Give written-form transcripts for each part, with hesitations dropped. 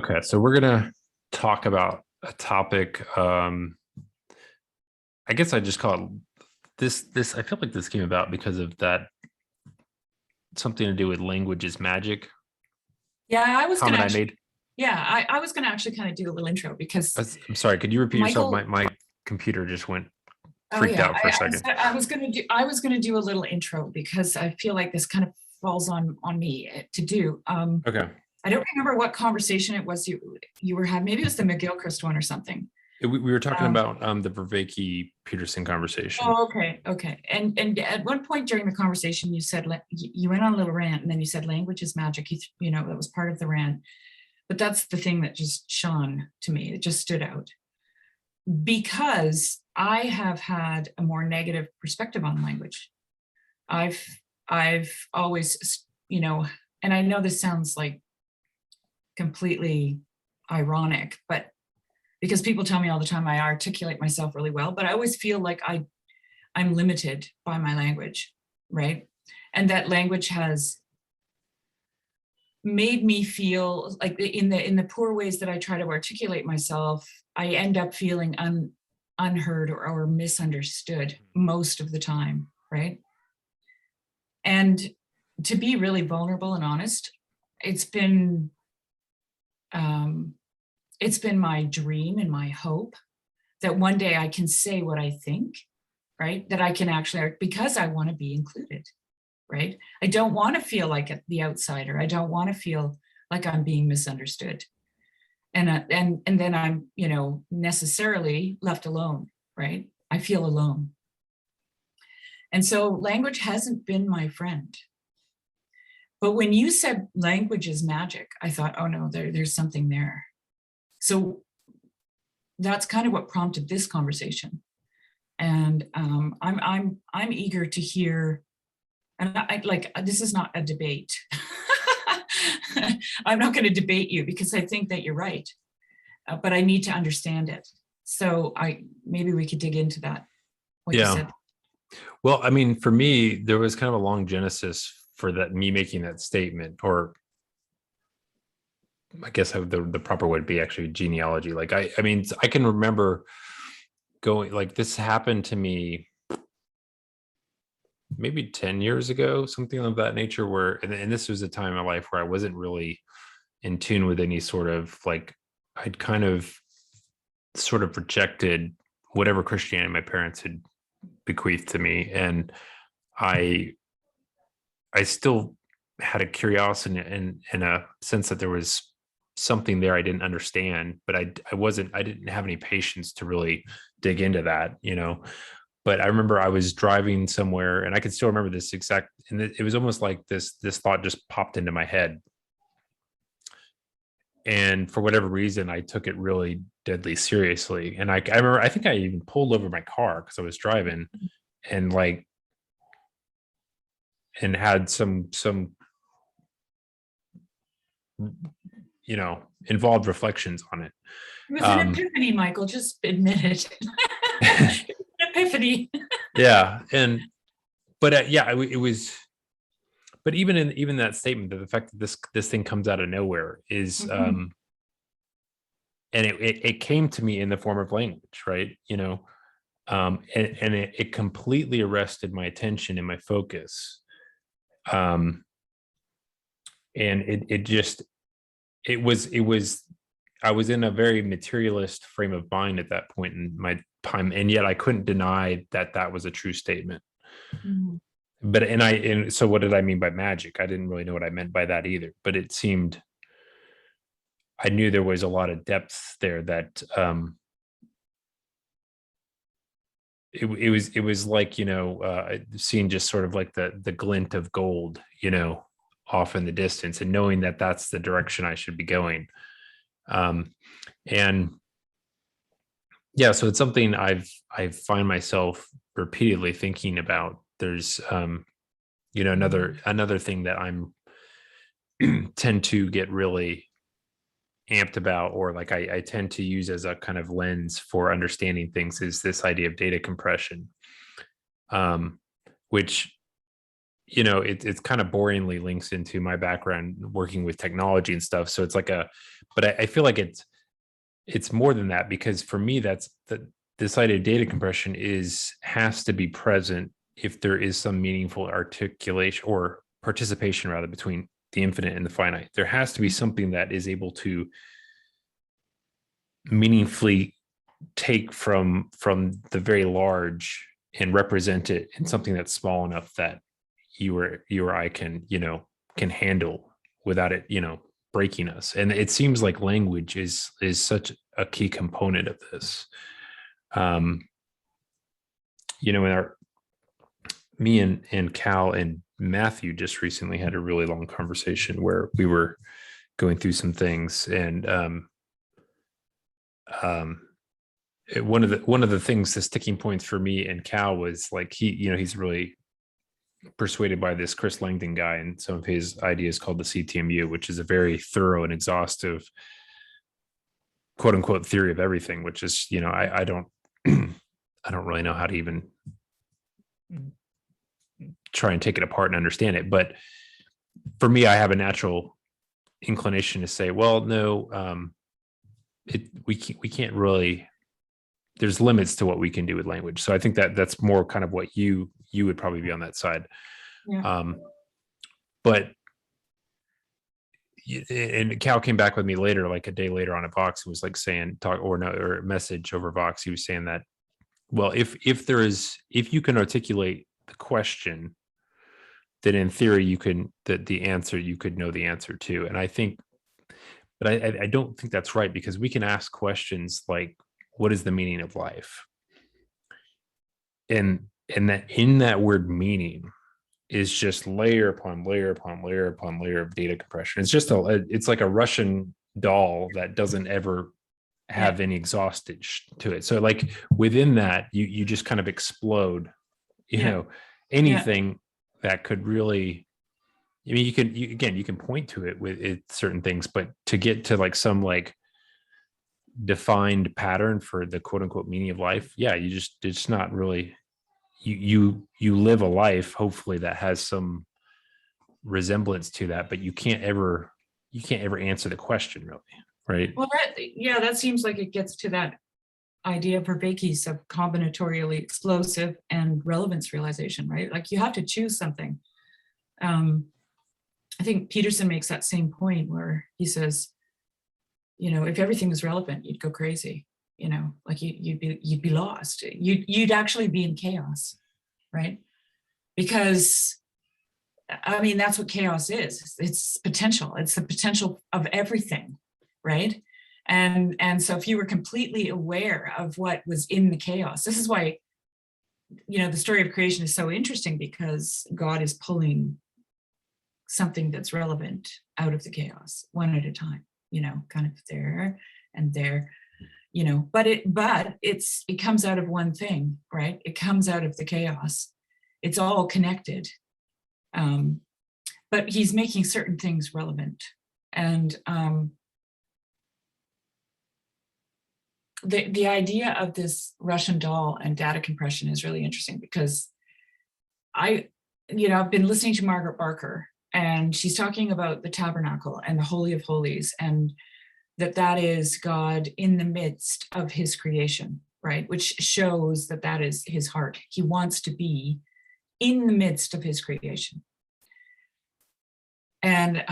Okay, so we're gonna talk about a topic. I guess I just call it this. I feel like this came about because of that something to do with language is magic Yeah, I was gonna comment I actually, made. yeah, I was gonna actually kind of do a little intro because I'm sorry. Could you repeat yourself? My Michael, my computer just went oh freaked yeah, out for a I was second. I was gonna do a little intro because I feel like this kind of falls on me to do. Okay, I don't remember what conversation it was you were having. Maybe it was the McGilchrist one or something. we were talking Um, about the Vervaeke Peterson conversation. oh, okay. And at one point during the conversation, you said you went on a little rant, and then you said language is magic. You know that was part of the rant. But that's the thing that just shone to me. It just stood out because I have had a more negative perspective on language. I've I've always, and I know this sounds like completely ironic, but because people tell me all the time I articulate myself really well, but I always feel like I'm limited by my language, right? And that language has made me feel like in the poor ways that I try to articulate myself, I end up feeling unheard or misunderstood most of the time, right? And to be really vulnerable and honest, it's been um, it's been my dream and my hope that one day I can say what I think, right? That I can actually, because I want to be included, right? I don't want to feel like the outsider. I don't want to feel like I'm being misunderstood. And then I'm, necessarily left alone, right? I feel alone. And so language hasn't been my friend. But when you said language is magic, I thought, oh no, there's something there. So that's kind of what prompted this conversation. And I'm eager to hear. And this is not a debate. I'm not going to debate you because I think that you're right, but I need to understand it. So maybe we could dig into that. What you Yeah. said. Well, I mean, for me, there was kind of a long genesis for that me making that statement, or I guess the proper would be actually genealogy. Like I mean, I can remember going like this happened to me maybe 10 years ago, something of that nature, where and this was a time in my life where I wasn't really in tune with any sort of like I'd kind of sort of rejected whatever Christianity my parents had bequeathed to me. And I I still had a curiosity and a sense that there was something there I didn't understand, but I didn't have any patience to really dig into that. But I remember I was driving somewhere and I can still remember this exact, and it was almost like this thought just popped into my head. And for whatever reason, I took it really deadly seriously. And I remember, I think I even pulled over my car because I was driving and like, and had some, involved reflections on it. It was an Um, epiphany, Michael. Just admit it. An epiphany. yeah. But yeah, it was, but even that statement, that the fact that this thing comes out of nowhere is, Mhm. and it came to me in the form of language, right? And it completely arrested my attention and my focus. Um, and it was I was in a very materialist frame of mind at that point in my time, and yet I couldn't deny that that was a true statement. Mhm. But and so what did I mean by magic? I didn't really know what I meant by that either. But it seemed I knew there was a lot of depth there that it was like seeing just sort of like the glint of gold off in the distance, and knowing that that's the direction I should be going. And yeah, so it's something I find myself repeatedly thinking about. There's another thing that I'm tend to get really amped about, or like I tend to use as a kind of lens for understanding things, is this idea of data compression, um, which it's kind of boringly links into my background working with technology and stuff. So it's like but I feel like it's more than that, because for me, this idea of data compression has to be present if there is some meaningful articulation or participation rather between the infinite and the finite. There has to be something that is able to meaningfully take from the very large and represent it in something that's small enough that you or I can handle without it, breaking us. And it seems like language is such a key component of this. In me and Cal and Matthew just recently had a really long conversation where we were going through some things, and one of the things, the sticking points for me and Cal was like, he's really persuaded by this Chris Langdon guy and some of his ideas called the CTMU, which is a very thorough and exhaustive quote unquote theory of everything, which is, I don't I don't really know how to even try and take it apart and understand it. But for me, I have a natural inclination to say, well, no, we can't really, there's limits to what we can do with language. So I think that's more kind of what you would probably be on that side. Yeah. But and Cal came back with me later, like a day later on a Vox, and was like saying or a message over Vox. He was saying that, well, if you can articulate the question, then in theory you could know the answer to. And I think, but I don't think that's right, because we can ask questions like, what is the meaning of life? And that in that word meaning is just layer upon layer upon layer upon layer of data compression. It's just it's like a Russian doll that doesn't ever have any exhaustage to it. So like within that, you just kind of explode, anything that could really, I mean, you can point to it with certain things, but to get to like some like defined pattern for the quote unquote meaning of life, it's not really, you live a life hopefully that has some resemblance to that, but you can't ever answer the question really, right? Well, that seems like it gets to that idea for Vervaeke's of combinatorially explosive and relevance realization, right? Like you have to choose something. I think Peterson makes that same point where he says, if everything was relevant, you'd go crazy. Like you'd be lost. You'd actually be in chaos, right? Because I mean, that's what chaos is. It's potential. It's the potential of everything, right? And so if you were completely aware of what was in the chaos, this is why, the story of creation is so interesting, because God is pulling something that's relevant out of the chaos one at a time, kind of there and there, but it comes out of one thing, right? It comes out of the chaos. It's all connected. But he's making certain things relevant. And the idea of this Russian doll and data compression is really interesting, because I've been listening to Margaret Barker, and she's talking about the tabernacle and the Holy of Holies, and that is God in the midst of his creation, right? Which shows that is his heart. He wants to be in the midst of his creation. And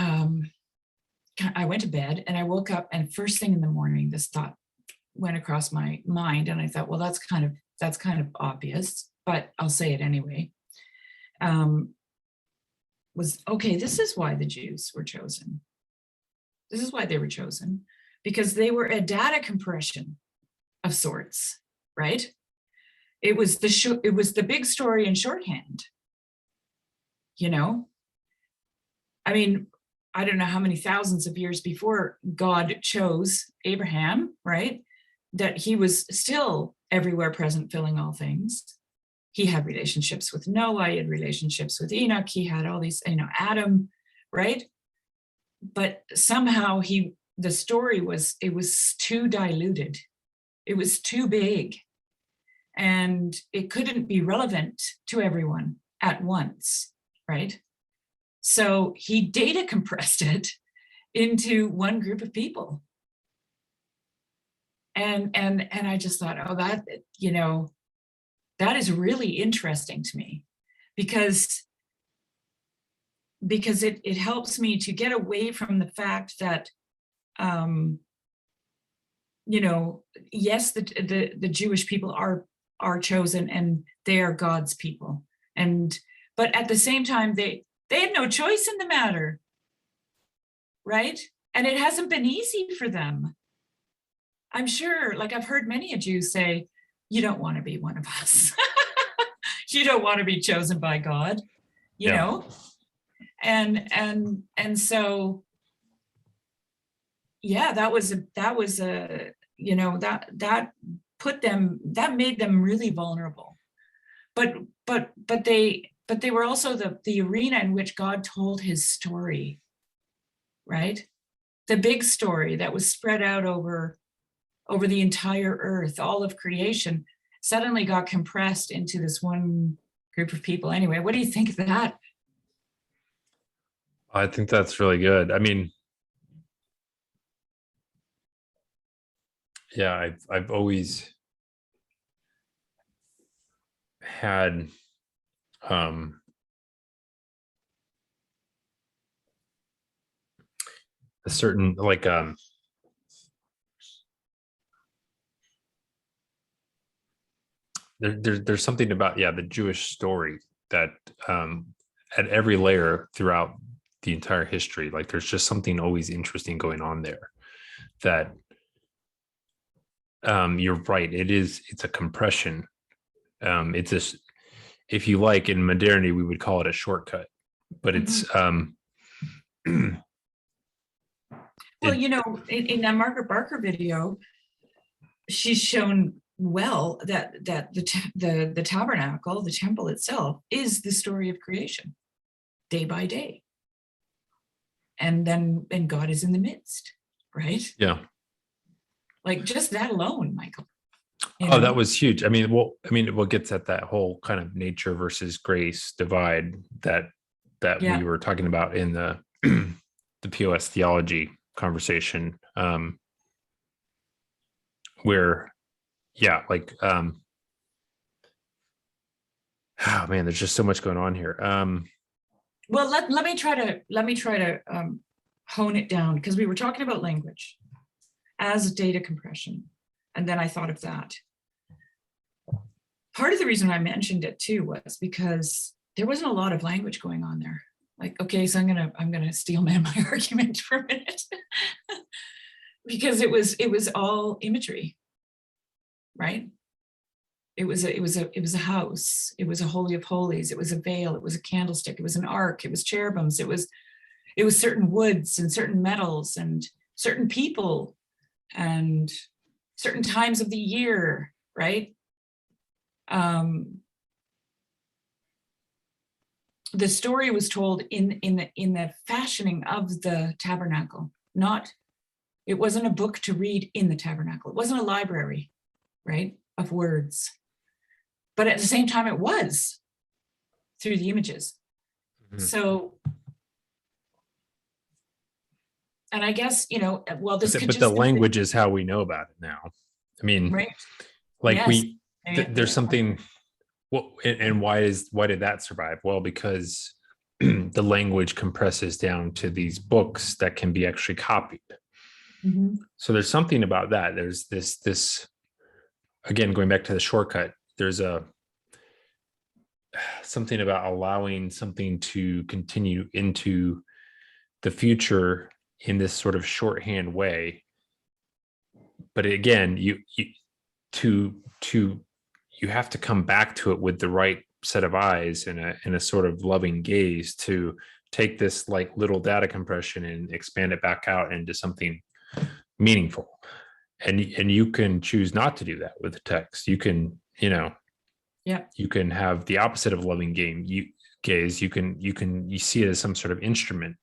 I went to bed and I woke up, and first thing in the morning, this thought went across my mind, and I thought, well, that's kind of obvious, but I'll say it anyway. This is why the Jews were chosen. This is why they were chosen, because they were a data compression of sorts, right? It was the big story in shorthand. I mean, I don't know how many thousands of years before God chose Abraham, right? That he was still everywhere present, filling all things. He had relationships with Noah, he had relationships with Enoch, he had all these, Adam, right? But somehow the story was too diluted. It was too big. And it couldn't be relevant to everyone at once. right? So he data compressed it into one group of people. And I just thought, oh, that, you know, that is really interesting to me, because it helps me to get away from the fact that, you know, yes, the Jewish people are chosen and they are God's people, but at the same time they had no choice in the matter, right? And it hasn't been easy for them. I'm sure, like I've heard many a Jew say, you don't want to be one of us. You don't want to be chosen by God, you know? And so, yeah, that was a, you know, that made them really vulnerable. But they were also the arena in which God told his story, right? The big story that was spread out over the entire earth, all of creation, suddenly got compressed into this one group of people. Anyway, what do you think of that? I think that's really good. I mean, yeah, I've always had a certain like there's something about the Jewish story that at every layer throughout the entire history, like there's just something always interesting going on there. That you're right, it's a compression. It's a, if you like, in modernity we would call it a shortcut, but it's well, you know, in that Margaret Barker video, she's shown well that the tabernacle, the temple itself, is the story of creation, day by day, and God is in the midst, right? Yeah. Like just that alone, Michael. Oh, that was huge. I mean, what gets at that whole kind of nature versus grace divide that we were talking about in the the POS theology conversation, where like oh man, there's just so much going on here. Well, let me try to hone it down, because we were talking about language as data compression, and then I thought of that. Part of the reason I mentioned it too was because there wasn't a lot of language going on there. Like, okay, so I'm gonna steel man my argument for a minute, because it was all imagery, right? It was a house. It was a holy of holies. It was a veil. It was a candlestick. It was an ark. It was cherubims. It was certain woods and certain metals and certain people and certain times of the year, right? The story was told in the fashioning of the tabernacle. It wasn't a book to read in the tabernacle. It wasn't a library, right, of words. But at the same time, it was through the images. Mm-hmm. So, and I guess, you know, well, this but the language is how we know about it now. I mean, right. Like yes. There's something. Well, and why did that survive? Well, because the language compresses down to these books that can be actually copied. Mm-hmm. So there's something about that. There's this again, going back to the shortcut, there's something about allowing something to continue into the future in this sort of shorthand way. But again, you have to come back to it with the right set of eyes and a sort of loving gaze to take this like little data compression and expand it back out into something meaningful. And you can choose not to do that with the text. You can, you can have the opposite of loving gaze. You see it as some sort of instrument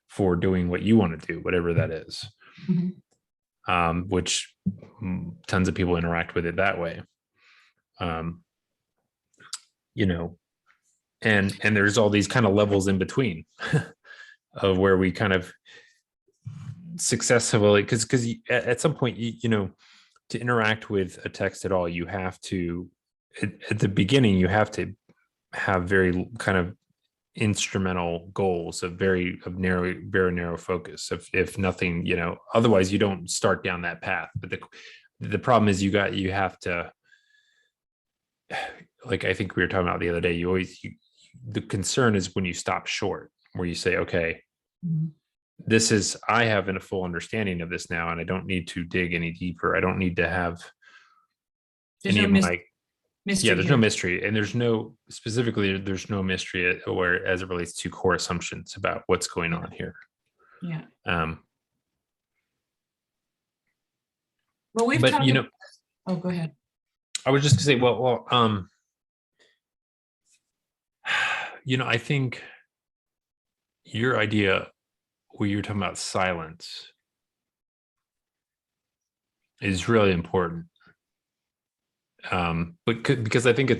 for doing what you want to do, whatever that is. Mm-hmm. Which tons of people interact with it that way. and there's all these kind of levels in between of where we kind of successfully, because at some point, to interact with a text at all, you have to, at the beginning, you have to have very kind of instrumental goals of very narrow focus, if nothing, otherwise you don't start down that path. But the problem is you have to, like I think we were talking about the other day, the concern is when you stop short, where you say, okay, I have a full understanding of this now, and I don't need to dig any deeper. I don't need to have any of my mystery. There's no mystery, and there's no mystery or as it relates to core assumptions about what's going on here. Yeah. Well, we've talked about, oh, go ahead. I was just gonna say, I think your idea where you're talking about silence is really important. But because I think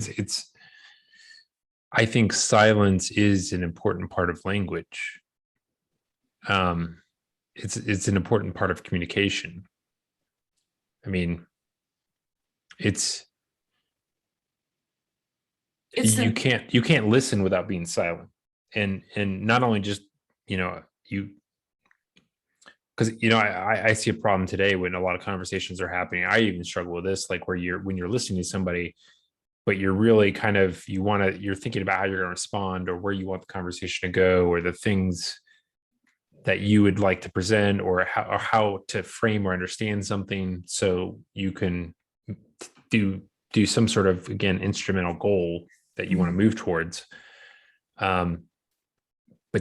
I think silence is an important part of language. It's an important part of communication. I mean, you can't listen without being silent, and not only just because I see a problem today when a lot of conversations are happening. I even struggle with this, like when you're listening to somebody, but you're really kind of you're thinking about how you're going to respond, or where you want the conversation to go, or the things that you would like to present, or how to frame or understand something, so you can do some sort of, again, instrumental goal that you want to move towards. But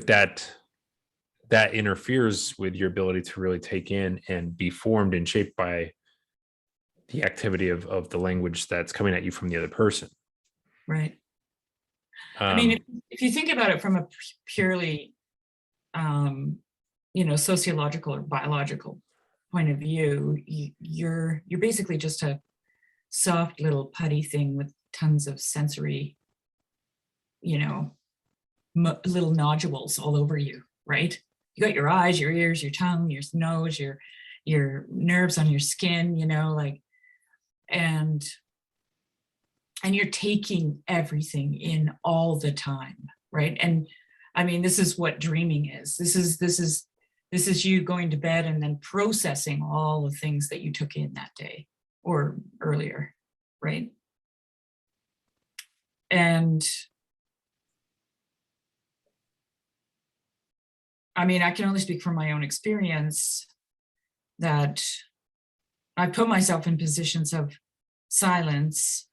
that interferes with your ability to really take in and be formed and shaped by the activity of the language that's coming at you from the other person. Right. I mean, if you think about it from a purely, sociological or biological point of view, you're basically just a soft little putty thing with tons of sensory, little nodules all over you, right? You got your eyes, your ears, your tongue, your nose, your nerves on your skin, and you're taking everything in all the time, right? And I mean, this is what dreaming is. This is you going to bed and then processing all the things that you took in that day or earlier, right? And I mean, I can only speak from my own experience that I put myself in positions of silence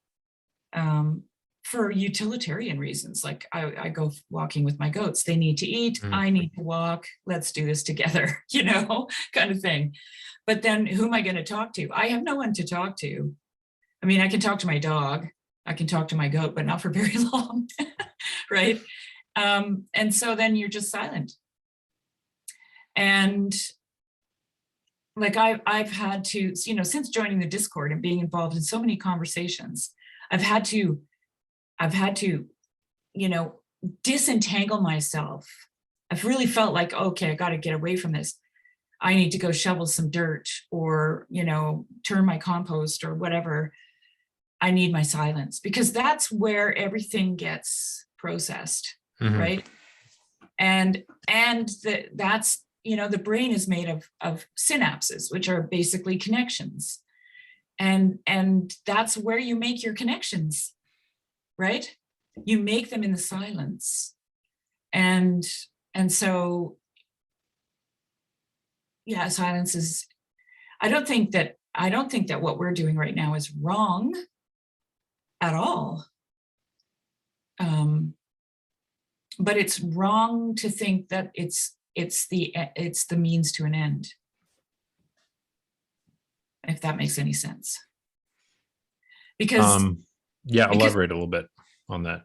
for utilitarian reasons. Like I go walking with my goats. They need to eat. I need to walk. Let's do this together, kind of thing. But then who am I going to talk to? I have no one to talk to. I mean, I can talk to my dog. I can talk to my goat, but not for very long, right? And so then you're just silent. And like I've had to, since joining the Discord and being involved in so many conversations, I've had to, disentangle myself. I've really felt like, okay, I got to get away from this. I need to go shovel some dirt or, turn my compost or whatever. I need my silence, because that's where everything gets processed, right? And that's, the brain is made of synapses, which are basically connections. And that's where you make your connections, right? You make them in the silence. And so, yeah, silence is, I don't think that what we're doing right now is wrong at all. But it's wrong to think that it's the means to an end, if that makes any sense. Because elaborate a little bit on that.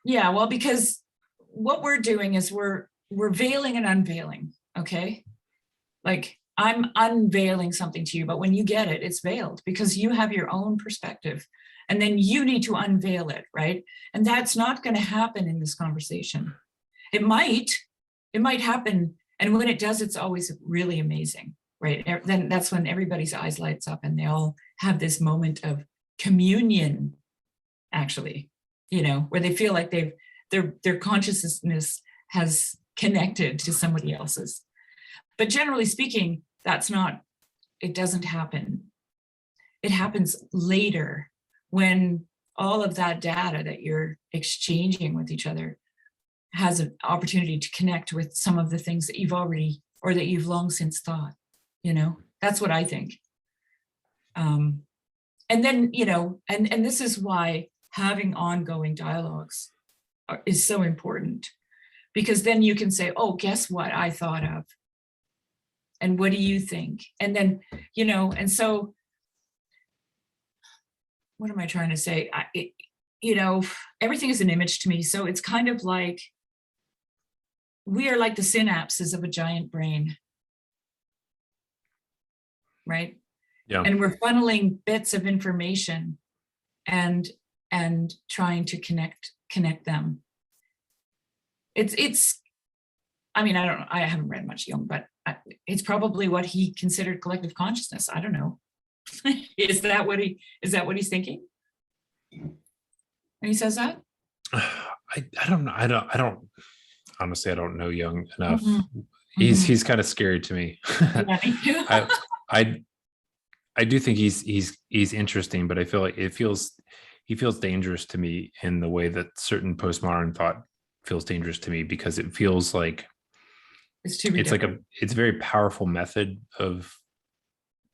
Yeah, well, because what we're doing is we're veiling and unveiling, okay? Like I'm unveiling something to you, but when you get it, it's veiled because you have your own perspective. And then you need to unveil it, right? And that's not going to happen in this conversation. It might happen. And when it does, it's always really amazing, right? Then that's when everybody's eyes lights up and they all have this moment of communion, actually, where they feel like their consciousness has connected to somebody else's. But generally speaking, it doesn't happen. It happens later when all of that data that you're exchanging with each other has an opportunity to connect with some of the things that you've already, or that you've long since thought, that's what I think. And then, and this is why having ongoing dialogues is so important, because then you can say, oh, guess what I thought of? And what do you think? And then, and so what am I trying to say? Everything is an image to me. So it's kind of like we are like the synapses of a giant brain, right? Yeah. And we're funneling bits of information and trying to connect them. It's I mean, I haven't read much Jung, but it's probably what he considered collective consciousness. I don't know. Is that what he's thinking when he says that? I don't know. I don't honestly, I don't know Jung enough. Mm-hmm. He's kind of scary to me. Yeah, me too. I do think he's interesting, but I feel like he feels dangerous to me in the way that certain postmodern thought feels dangerous to me, because it feels like it's like it's a very powerful method of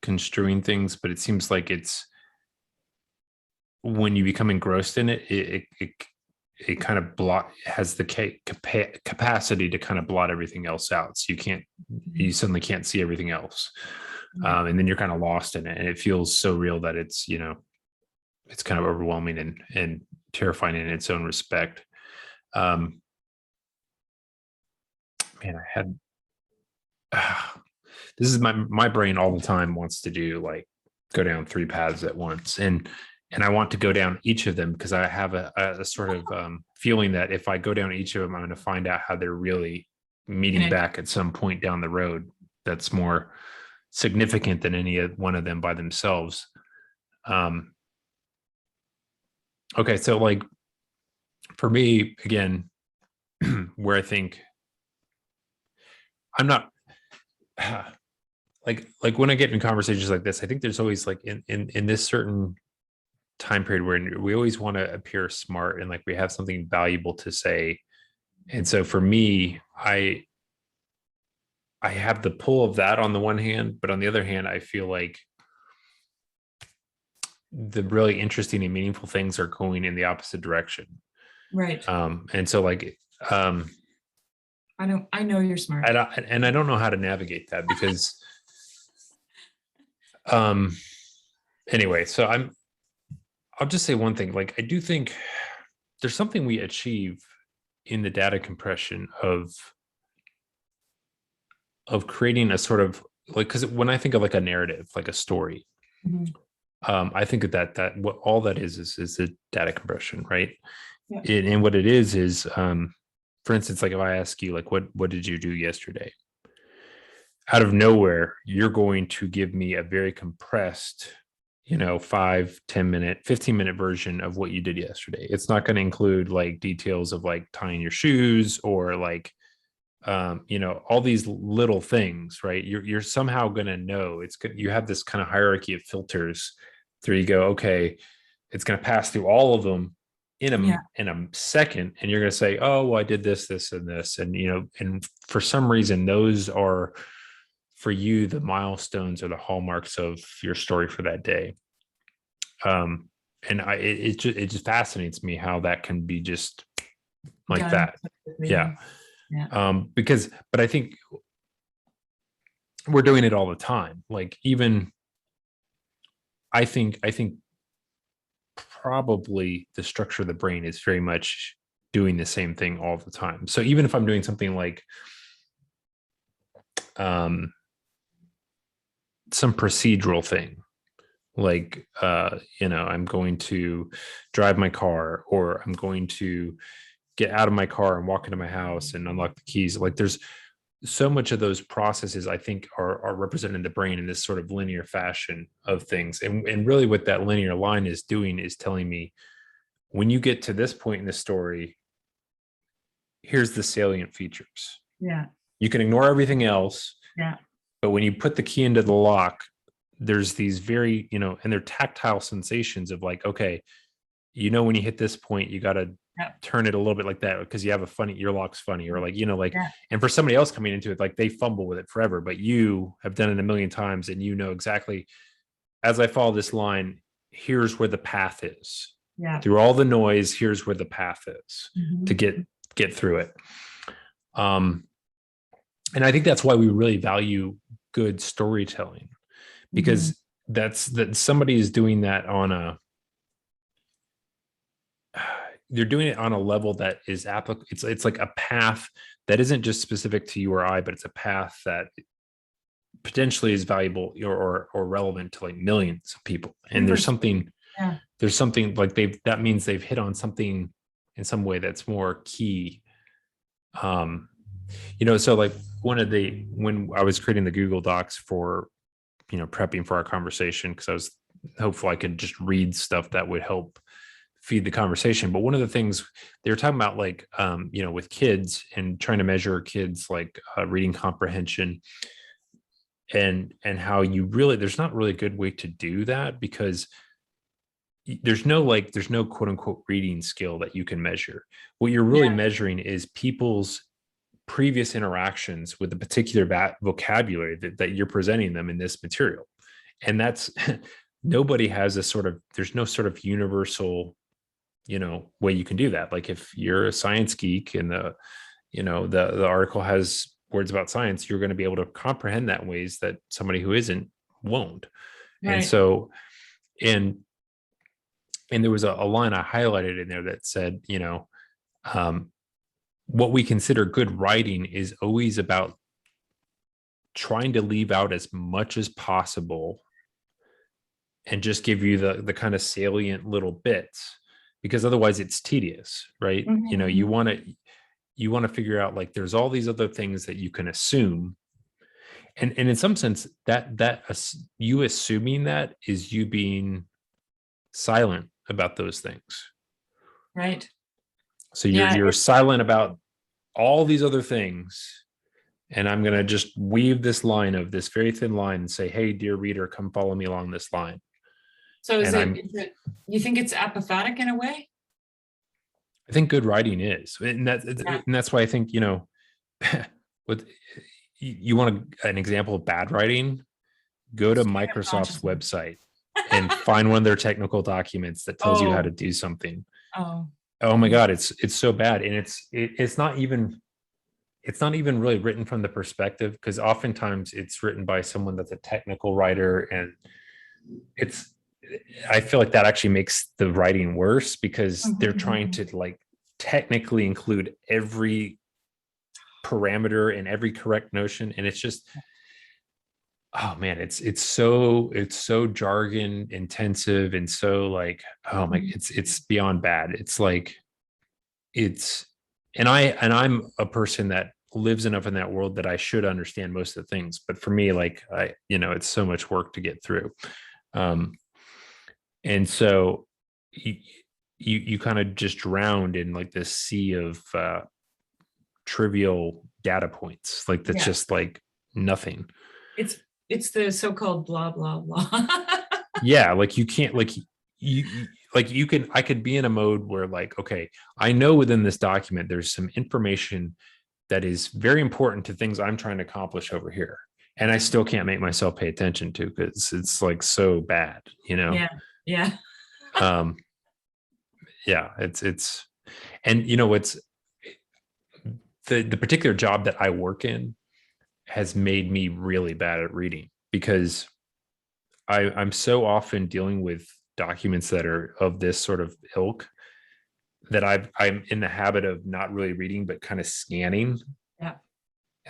construing things, but it seems like it's, when you become engrossed in it, it kind of has the capacity to kind of blot everything else out. So you suddenly can't see everything else. And then you're kind of lost in it. And it feels so real that it's, it's kind of overwhelming and terrifying in its own respect. Man, I had, this is my brain all the time wants to do like go down 3 paths at once. And I want to go down each of them because I have a sort of feeling that if I go down each of them, I'm going to find out how they're really meeting back at some point down the road that's more significant than any one of them by themselves. Okay, so like for me, again, where I think I'm not like when I get in conversations like this, I think there's always like in this certain time period where we always want to appear smart and like we have something valuable to say. And so for me, I have the pull of that on the one hand, but on the other hand, I feel like the really interesting and meaningful things are going in the opposite direction. Right. And so like, I know you're smart. And I don't know how to navigate that because, anyway, so I'll just say one thing. Like, I do think there's something we achieve in the data compression of creating a sort of like, because when I think of like a narrative, like a story, I think that what all that is the data compression, right? Yeah. And what it is, for instance, like if I ask you, like, what did you do yesterday? Out of nowhere, you're going to give me a very compressed, 5, 10 minute, 15-minute version of what you did yesterday. It's not going to include like details of like tying your shoes or like, all these little things, right? You're somehow going to know you have this kind of hierarchy of filters through. You go, okay, it's going to pass through all of them in a second, and you're going to say, oh, well, I did this, and this, and and for some reason, those are for you the milestones or the hallmarks of your story for that day. And it just fascinates me how that can be just like that. Yeah. But I think we're doing it all the time. Like even I think probably the structure of the brain is very much doing the same thing all the time. So even if I'm doing something like some procedural thing, like I'm going to drive my car, or I'm going to get out of my car and walk into my house and unlock the keys. Like there's so much of those processes, I think, are represented in the brain in this sort of linear fashion of things. And really what that linear line is doing is telling me, when you get to this point in the story, here's the salient features. Yeah. You can ignore everything else. Yeah. But when you put the key into the lock, there's these very, and they're tactile sensations of like, okay, when you hit this point, you got to turn it a little bit like that because you have a funny, your lock's funny, or like, and for somebody else coming into it, like they fumble with it forever, but you have done it a million times and exactly, as I follow this line, here's where the path is. Yeah. Through all the noise, here's where the path is to get through it. And I think that's why we really value good storytelling, because that somebody is doing that they're doing it on a level that is applicable. It's like a path that isn't just specific to you or I, but it's a path that potentially is valuable or relevant to like millions of people. And there's something like that means they've hit on something in some way that's more key. So like when I was creating the Google Docs for, prepping for our conversation, because I was hopeful I could just read stuff that would help feed the conversation. But one of the things they were talking about, like, with kids and trying to measure kids like reading comprehension, and how there's not really a good way to do that, because there's no quote unquote reading skill that you can measure. What you're really measuring is people's previous interactions with the particular vocabulary that you're presenting them in this material. And that's nobody has there's no sort of universal, way you can do that. Like if you're a science geek and the article has words about science, you're going to be able to comprehend that in ways that somebody who isn't won't. Right. And so, and there was a line I highlighted in there that said, what we consider good writing is always about trying to leave out as much as possible and just give you the kind of salient little bits, because otherwise it's tedious, right? You want to figure out, like, there's all these other things that you can assume. And in some sense, that you assuming that is you being silent about those things. Right. So you're silent about all these other things. And I'm going to just weave this line of this very thin line and say, hey, dear reader, come follow me along this line. So is it, you think it's apophatic in a way? I think good writing is. And that's why I think, with you want an example of bad writing, go to Microsoft's website and find one of their technical documents that tells you how to do something. Oh my God, it's so bad. And it's not even really written from the perspective, because oftentimes it's written by someone that's a technical writer, and I feel like that actually makes the writing worse, because they're trying to like technically include every parameter and every correct notion. And it's just, oh man, it's so jargon intensive, and so like, oh my, it's beyond bad. It's like, and I'm a person that lives enough in that world that I should understand most of the things. But for me, like, it's so much work to get through. And so you kind of just drowned in like this sea of trivial data points. Like that's just like nothing. It's the so-called blah, blah, blah. Yeah. Like you can't, I could be in a mode where like, okay, I know within this document, there's some information that is very important to things I'm trying to accomplish over here. And I still can't make myself pay attention to, because it's like so bad, Yeah. Yeah. Yeah, it's, and it's the particular job that I work in has made me really bad at reading, because I'm so often dealing with documents that are of this sort of ilk that I'm in the habit of not really reading, but kind of scanning. Yeah.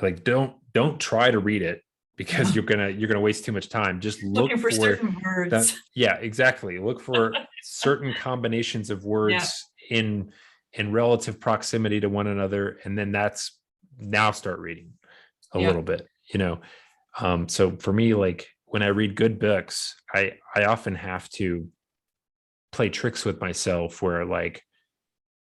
Like, don't try to read it. because you're gonna waste too much time. Just look Looking for for certain that. words. Yeah, exactly. Look for certain combinations of Yeah. words in relative proximity to one another, and then now start reading a Yeah. little bit, so for me, like when I read good books, I often have to play tricks with myself where like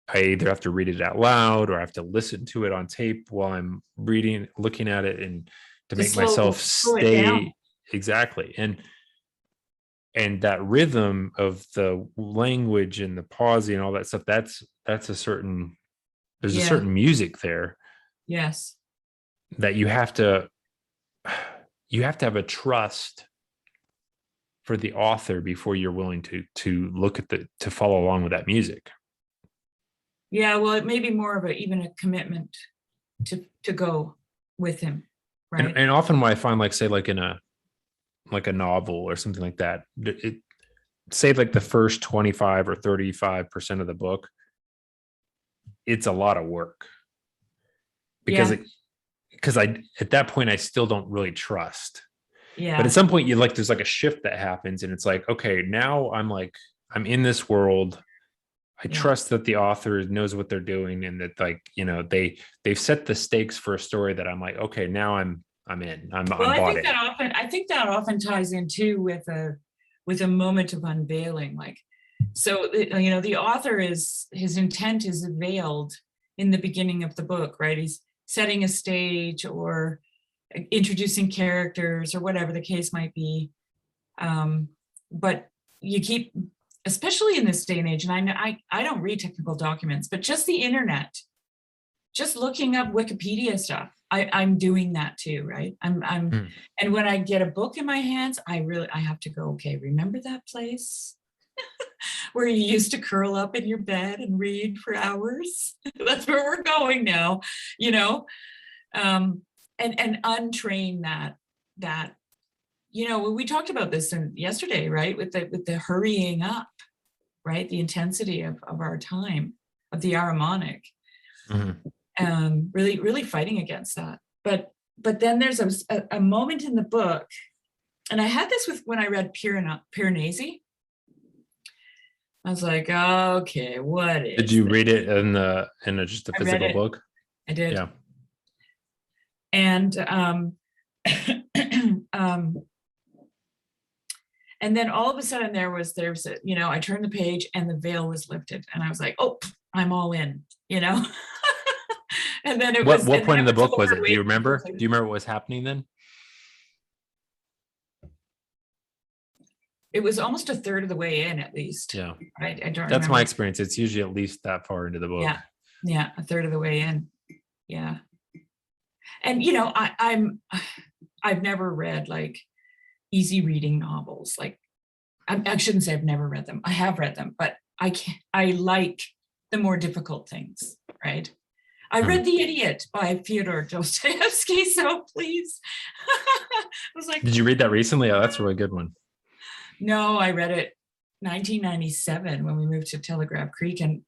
I either have to read it out loud or I have to listen to it on tape while I'm reading, looking at it, and to To make myself slow it down. stay exactly. And that rhythm of the language and the pausing and all that stuff, that's a certain there's a Yeah. certain music there Yes. that you have to have a trust for the author before you're willing to look at to follow along with that music. Yeah. Well, it may be more of even a commitment to go with him. Right. And often what I find, like say like in a novel or something like that, say like the first 25 or 35% of the book, it's a lot of work because Yeah. because I at that point I still don't really trust. Yeah. But at some point there's like a shift that happens and it's like, okay, now I'm in this world. I trust that the author knows what they're doing and that like, they've set the stakes for a story that I'm like, okay, now I'm in. I'm Well, bought in. I think that often ties in too with a moment of unveiling. Like, so the author his intent is veiled in the beginning of the book, right? He's setting a stage or introducing characters or whatever the case might be. But you keep, especially in this day and age, and I don't read technical documents, but just the internet, just looking up Wikipedia stuff, I'm doing that too, right? And when I get a book in my hands, I have to go, okay, remember that place where you used to curl up in your bed and read for hours? That's where we're going now, and untrain that we talked about this yesterday, right? With the hurrying up, right? The intensity of our time, of the aramonic. Really, really fighting against that. But then there's a moment in the book, and I had this when I read Piranesi. I was like, okay, what is? Did you read it in just a physical book? I did. Yeah. And and then all of a sudden I turned the page and the veil was lifted, and I was like, oh, I'm all in, And then what point in the book was it? Do you remember? Do you remember what was happening then? It was almost a third of the way in, at least. Yeah. I don't remember. That's my experience. It's usually at least that far into the book. Yeah, a third of the way in. Yeah. And I've never read like easy reading novels. Like, I shouldn't say I've never read them. I have read them, but I like the more difficult things, right? I read The Idiot by Fyodor Dostoevsky, so please. I was like, did you read that recently? Oh, that's a really good one. No, I read it 1997 when we moved to Telegraph Creek, and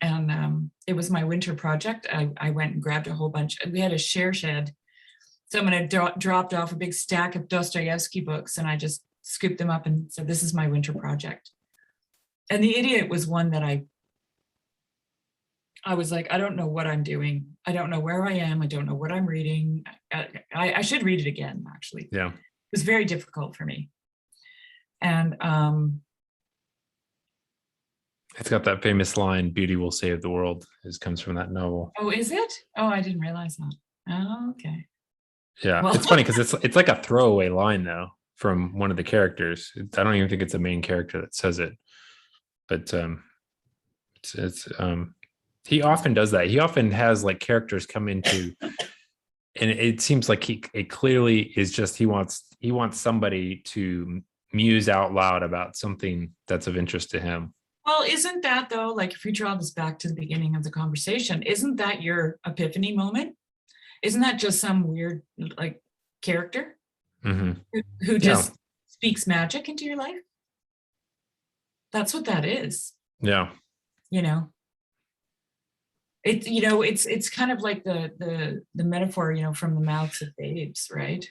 it was my winter project. I went and grabbed a whole bunch. We had a share shed. Someone had dropped off a big stack of Dostoevsky books, and I just scooped them up and said, this is my winter project. And The Idiot was one that I was like, I don't know what I'm doing. I don't know where I am. I don't know what I'm reading. I should read it again, actually. Yeah. It was very difficult for me. And it's got that famous line, "Beauty will save the world." It comes from that novel. Oh, is it? Oh, I didn't realize that. Oh, okay. Yeah, well, it's funny because it's like a throwaway line though from one of the characters. I don't even think it's a main character that says it, but he often does that. He often has like characters come into, and it seems like it clearly is just he wants somebody to muse out loud about something that's of interest to him. Well, isn't that though, like if we draw this back to the beginning of the conversation, isn't that your epiphany moment? Isn't that just some weird like character who just speaks magic into your life? That's what that is. Yeah. It's kind of like the metaphor, from the mouths of babes, right?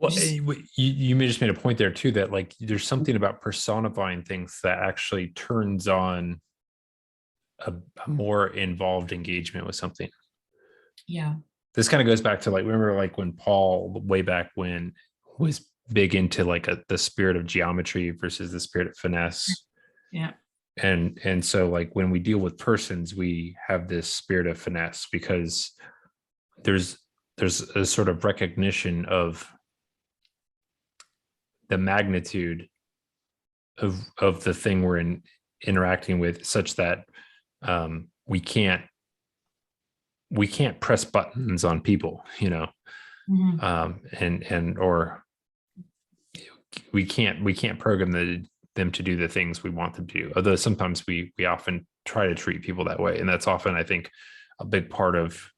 Well, Just, you may just made a point there too, that like there's something about personifying things that actually turns on a more involved engagement with something. yeah. This kind of goes back to like, remember like when Paul way back when was big into like the spirit of geometry versus the spirit of finesse. Yeah. And so like when we deal with persons, we have this spirit of finesse because there's a sort of recognition of the magnitude of the thing we're interacting with, such that we can't press buttons on people, you know, Mhm. and or we can't program them to do the things we want them to do. Although sometimes we often try to treat people that way, and that's often, I think, a big part of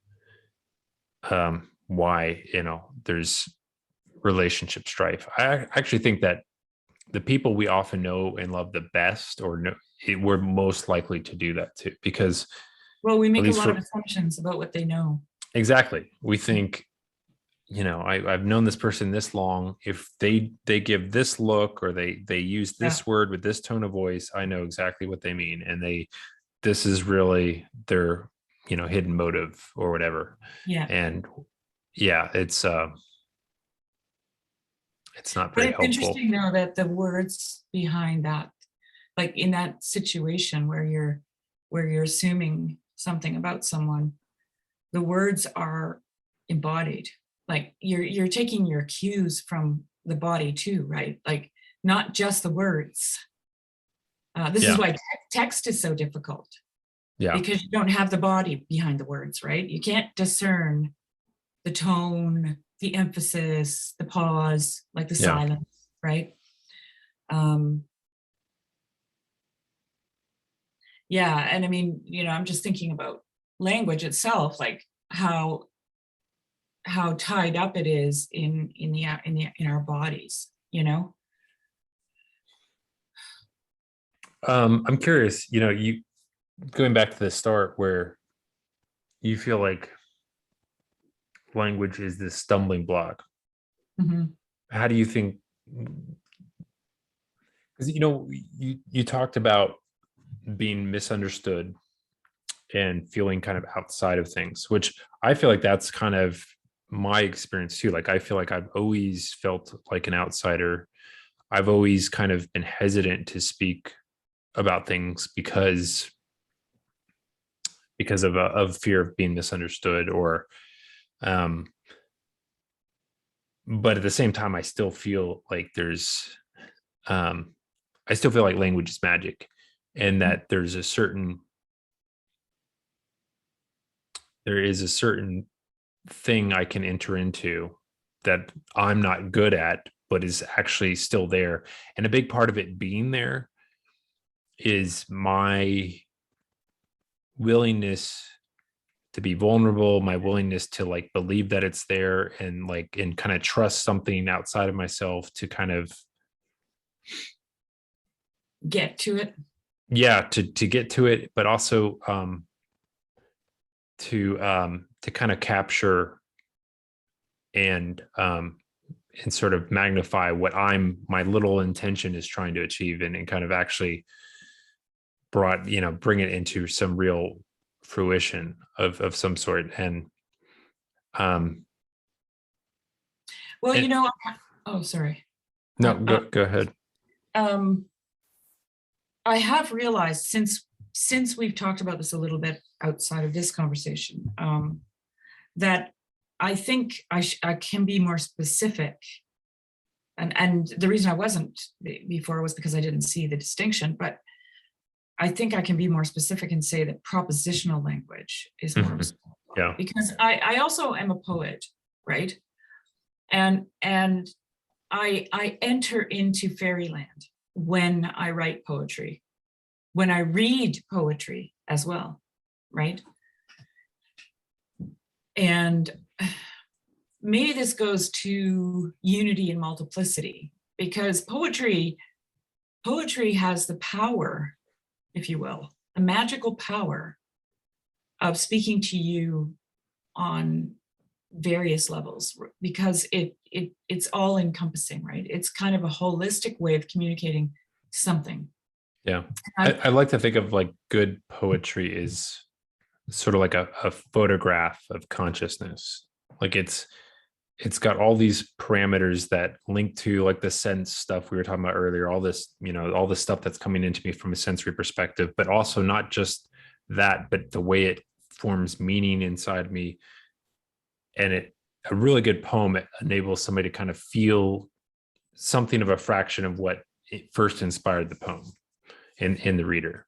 why, you know, there's relationship strife. I actually think that the people we often know and love the best, or know, we're most likely to do that too, because Well, we at make a least lot of for assumptions about what they know. exactly, we think, you know, I've known this person this long. If they give this look, or they use Yeah. this word with this tone of voice, I know exactly what they mean, and this is really their, you know, hidden motive or whatever. Yeah. And yeah, it's not But very it's helpful. interesting though that the words behind that, like in that situation where you're assuming something about someone, the words are embodied. Like you're taking your cues from the body too, right? Like not just the words. This is Yeah, why text is so difficult, yeah, because you don't have the body behind the words, right? You can't discern the tone, the emphasis, the pause, like the yeah. silence, right? Um, yeah, and I mean, you know, I'm just thinking about language itself, like how tied up it is in our bodies, you know. I'm curious, you know, you going back to the start where you feel like language is this stumbling block. Mhm. How do you think? Because you know, you talked about being misunderstood and feeling kind of outside of things, which I feel like that's kind of my experience too. Like I feel like I've always felt like an outsider. I've always kind of been hesitant to speak about things because of fear of being misunderstood, or um but at the same time I still feel like um I still feel like language is magic, and that there is a certain thing I can enter into that I'm not good at, but is actually still there. And a big part of it being there is my willingness to be vulnerable, my willingness to like believe that it's there, and like and kind of trust something outside of myself to kind of, Get to it. yeah, to get to it, but also to kind of capture and and sort of magnify what my little intention is trying to achieve, and kind of actually bring it into some real fruition of some sort. Um Well, you and know, oh, sorry. no, go ahead. Um, I have realized since we've talked about this a little bit outside of this conversation, that I think I can be more specific. And the reason I wasn't before was because I didn't see the distinction, but I think I can be more specific and say that propositional language is more Mhm. responsible, Yeah. because I also am a poet, right? And I enter into fairyland when I write poetry, when I read poetry as well, right? And maybe this goes to unity and multiplicity, because poetry has the power, if you will, a magical power of speaking to you on various levels, because it's all encompassing, right? It's kind of a holistic way of communicating something. Yeah. I like to think of like good poetry is sort of like a photograph of consciousness. Like it's got all these parameters that link to like the sense stuff we were talking about earlier, all this, all the stuff that's coming into me from a sensory perspective, but also not just that, but the way it forms meaning inside me. And a really good poem enables somebody to kind of feel something of a fraction of what it first inspired the poem in the reader.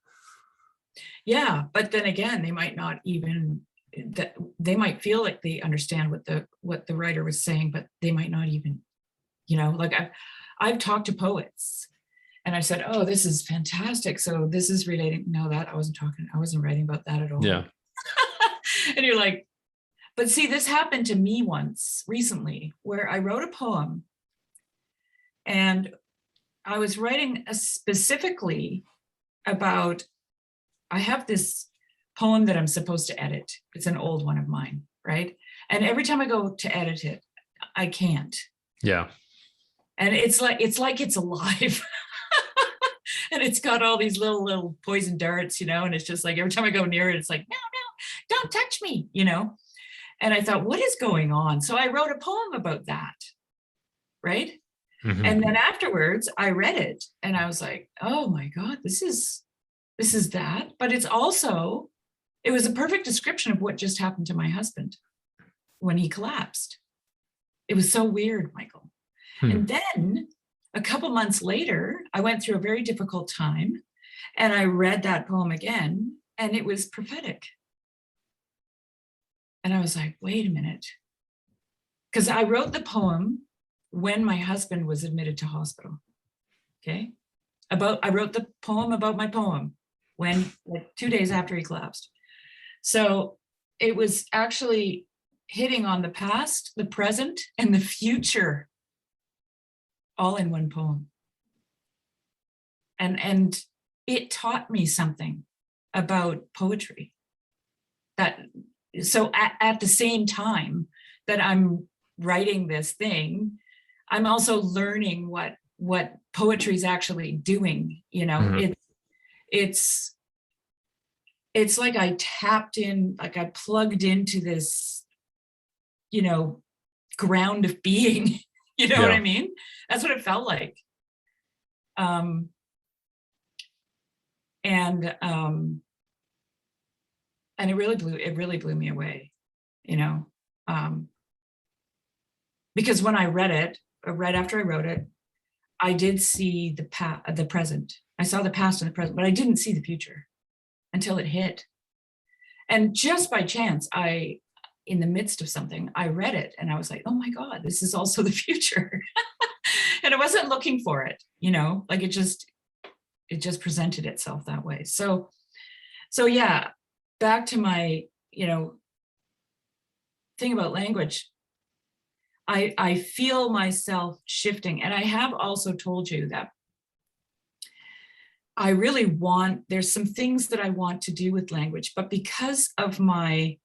Yeah, but then again, they might not even, that they might feel like they understand what the writer was saying, but they might not even, like I've talked to poets and I said, oh, this is fantastic, so this is relating. No, that I wasn't writing about that at all. Yeah. And you're like, but see, this happened to me once recently where I wrote a poem and I was writing specifically about, I have this poem that I'm supposed to edit. It's an old one of mine, right? And every time I go to edit it, I can't. Yeah. And it's like it's alive. And it's got all these little poison darts, and it's just like every time I go near it, it's like, no, don't touch me, And I thought, what is going on? So I wrote a poem about that, right? Mm-hmm. And then afterwards, I read it and I was like, oh my God, this is that. But it was a perfect description of what just happened to my husband when he collapsed. It was so weird, Michael. And then a couple months later, I went through a very difficult time and I read that poem again and it was prophetic. And I was like, wait a minute. Because I wrote the poem when my husband was admitted to hospital. Okay. I wrote the poem about my poem when, like 2 days after he collapsed. So it was actually hitting on the past, the present, and the future all in one poem. And it taught me something about poetry. So at the same time that I'm writing this thing, I'm also learning what poetry is actually doing. Mm-hmm. It's like I tapped in, like I plugged into this, ground of being. You know what I mean? That's what it felt like. And it really blew me away, because when I read it, right after I wrote it, I did see the present. I saw the past and the present, but I didn't see the future until it hit. And just by chance, in the midst of something, I read it and I was like, oh my God, this is also the future. And I wasn't looking for it, like it just presented itself that way. So yeah, back to my, thing about language. I feel myself shifting. And I have also told you that I really there's some things that I want to do with language, but because of my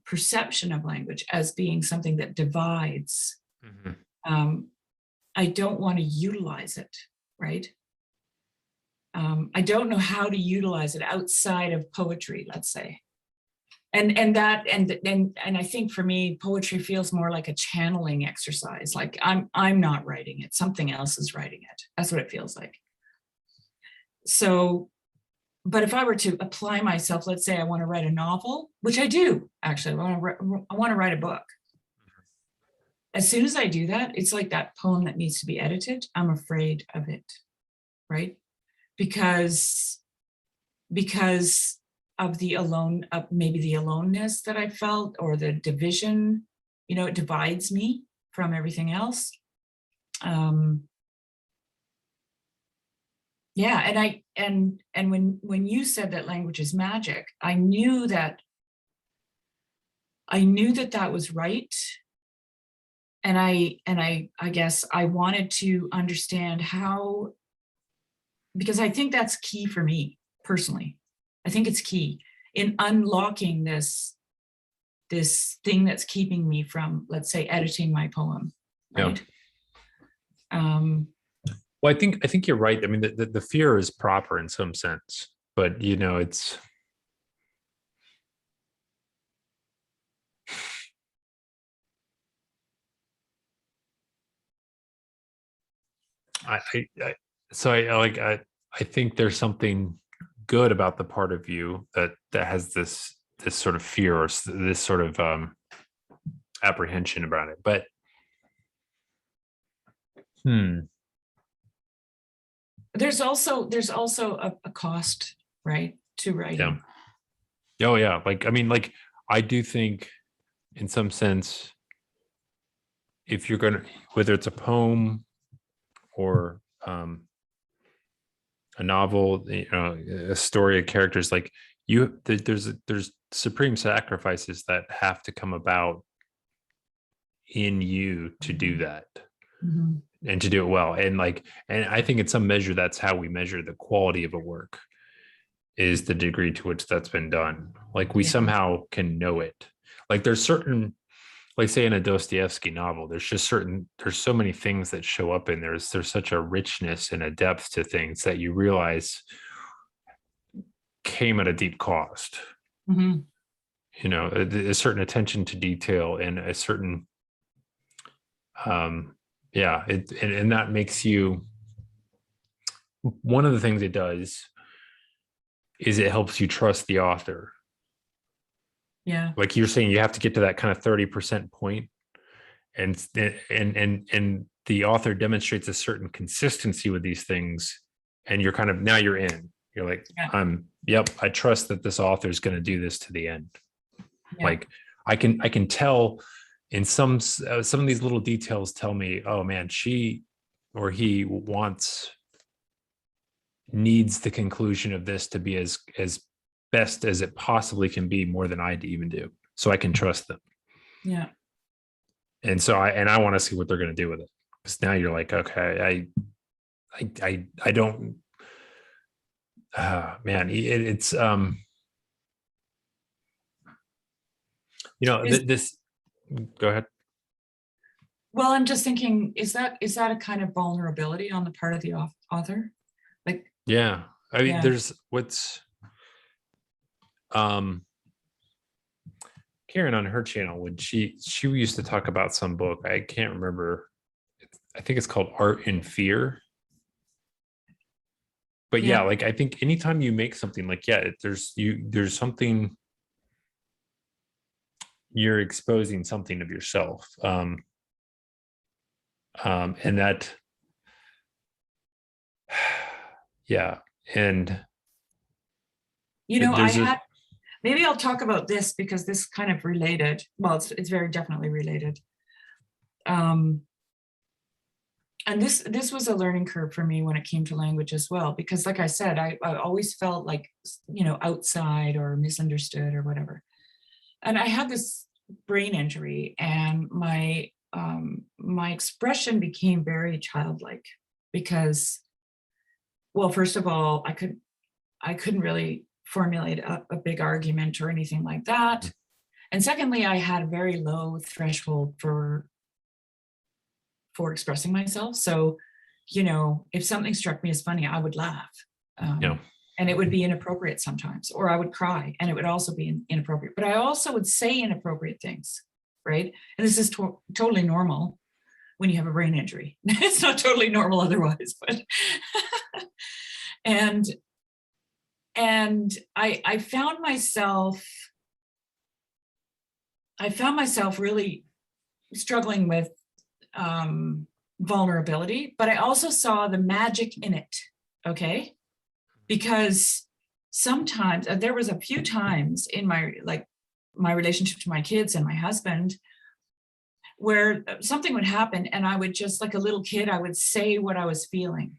perception of language as being something that divides, mm-hmm. I don't want to utilize it, right? I don't know how to utilize it outside of poetry, let's say. And I think for me, poetry feels more like a channeling exercise. Like I'm not writing it, something else is writing it. That's what it feels like. So, but if I were to apply myself, let's say I want to write a novel, which I do, actually, I want to write a book. As soon as I do that, it's like that poem that needs to be edited. I'm afraid of it, right? Because of maybe the aloneness that I felt, or the division, it divides me from everything else. Yeah, and when you said that language is magic, I knew that was right. And I guess I wanted to understand how, because I think that's key for me personally. I think it's key in unlocking this thing that's keeping me from, let's say, editing my poem, right? Well, I think you're right. I mean, the fear is proper in some sense, but it's. I think there's something good about the part of you that has this sort of fear or this sort of apprehension about it. But there's also a cost, right, to writing. Yeah. Oh yeah. Like, I mean, like, I do think in some sense, if you're gonna, whether it's a poem or a novel, a story of characters, like there's supreme sacrifices that have to come about in you to do that. Mm-hmm. And to do it well. And I think in some measure, that's how we measure the quality of a work, is the degree to which that's been done. Like, we somehow can know it. Like, there's certain, like, say in a Dostoevsky novel, there's so many things that show up in there's such a richness and a depth to things that you realize came at a deep cost. Mm-hmm. A certain attention to detail and a certain and that makes you, one of the things it does is it helps you trust the author. Yeah. Like you're saying, you have to get to that kind of 30% point, and the author demonstrates a certain consistency with these things, and you're kind of, now you're in. You're like, I trust that this author is going to do this to the end. Yeah. Like I can tell in some of these little details tell me, oh man, she or he needs the conclusion of this to be as best as it possibly can be, more than I even do, so I can trust them. Yeah. And so I want to see what they're going to do with it, because now you're like, okay, I don't, man, it's this. Go ahead. Well, I'm just thinking, is that a kind of vulnerability on the part of the author? Like, yeah, I mean, there's what's Karen on her channel, when she used to talk about some book, I can't remember, I think it's called Art and Fear. But yeah, like, I think anytime you make something, like, there's something, you're exposing something of yourself, and that, and maybe I'll talk about this because this kind of related. Well, it's very definitely related. And this was a learning curve for me when it came to language as well, because like I said, I always felt like, outside or misunderstood or whatever. And I had this brain injury, and my expression became very childlike, because, well, first of all, I couldn't really formulate a big argument or anything like that. And secondly, I had a very low threshold for expressing myself. So, if something struck me as funny, I would laugh. And it would be inappropriate sometimes, or I would cry, and it would also be inappropriate. But I also would say inappropriate things, right? And this is totally normal when you have a brain injury. It's not totally normal otherwise, but and I found myself really struggling with vulnerability, but I also saw the magic in it. Okay. Because sometimes there was a few times in my relationship to my kids and my husband where something would happen, and I would just, like a little kid, I would say what I was feeling,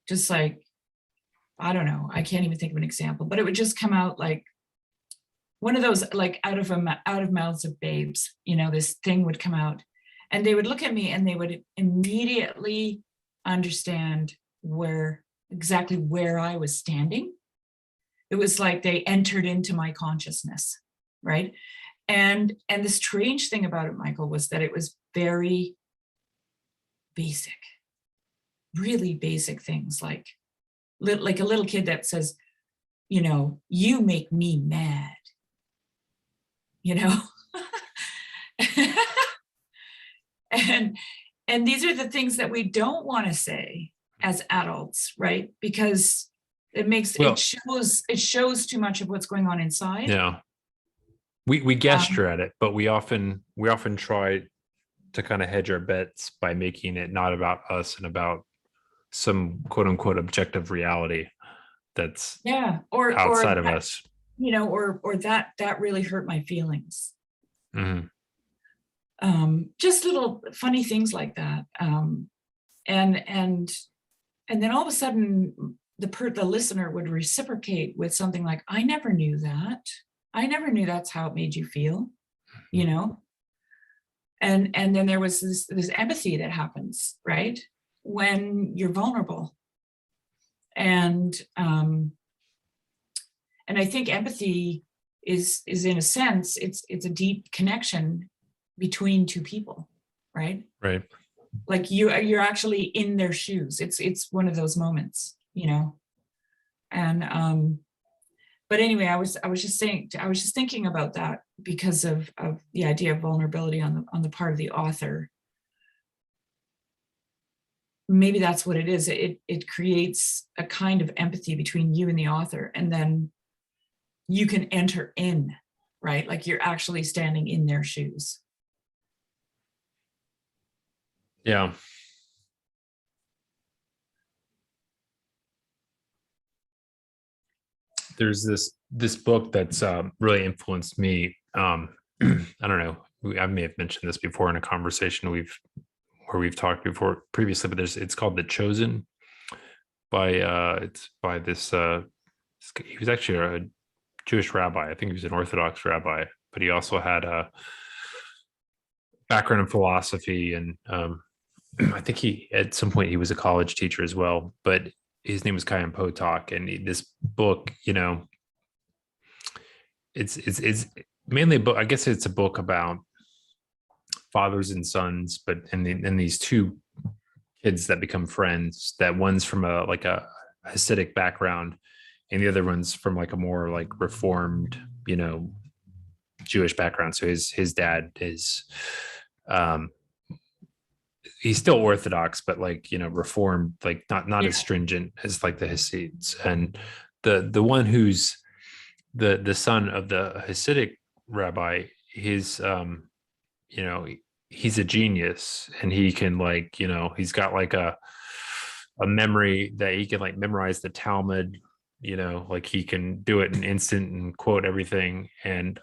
just like, I don't know, I can't even think of an example, but it would just come out like one of those, like out of mouths of babes, this thing would come out, and they would look at me and they would immediately understand exactly where I was standing. It was like they entered into my consciousness, right? And the strange thing about it, Michael, was that it was very basic, really basic things, like a little kid that says, you make me mad, you know. and these are the things that we don't want to say as adults, right? Because it shows too much of what's going on inside. Yeah. We gesture at it, but we often try to kind of hedge our bets by making it not about us and about some quote unquote objective reality that's outside of us. Or that really hurt my feelings. Mm-hmm. Just little funny things like that. And then all of a sudden the listener would reciprocate with something like, I never knew that. I never knew that's how it made you feel, And then there was this empathy that happens, right? When you're vulnerable. And I think empathy is in a sense, it's a deep connection between two people, right? Right. Like you're actually in their shoes. It's one of those moments, And but anyway, I was just thinking about that because of the idea of vulnerability on the part of the author. Maybe that's what it is. It creates a kind of empathy between you and the author, and then you can enter in, right? Like you're actually standing in their shoes. Yeah. There's this book that's really influenced me. I don't know. I may have mentioned this before in a conversation we've talked before previously, but it's called The Chosen it's by this he was actually a Jewish rabbi. I think he was an Orthodox rabbi, but he also had a background in philosophy, and I think he at some point he was a college teacher as well, but his name was Chaim Potok, and this book, it's mainly a book. I guess it's a book about fathers and sons, but and these two kids that become friends. That one's from a Hasidic background, and the other one's from like a more like reformed, Jewish background. So his dad is, he's still Orthodox, but reformed, like not as stringent as like the Hasids. And the one who's the son of the Hasidic rabbi, he's a genius, and he can he's got like a memory that he can like memorize the Talmud, like he can do it in an instant and quote everything. And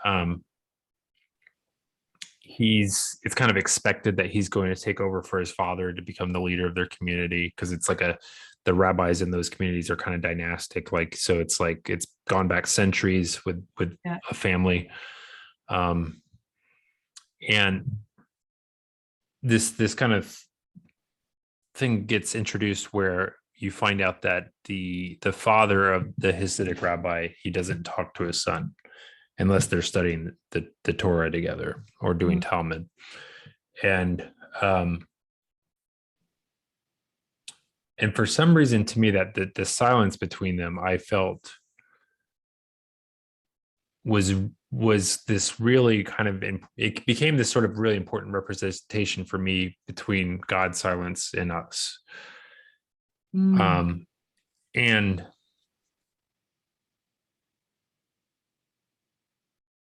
it's kind of expected that he's going to take over for his father to become the leader of their community, because it's like the rabbis in those communities are kind of dynastic, so it's like it's gone back centuries with a family. And this kind of thing gets introduced where you find out that the father of the Hasidic rabbi, he doesn't talk to his son unless they're studying the Torah together or doing Talmud. And for some reason, to me, that the silence between them, I felt was this really kind of, it became this sort of really important representation for me between God's silence and us. And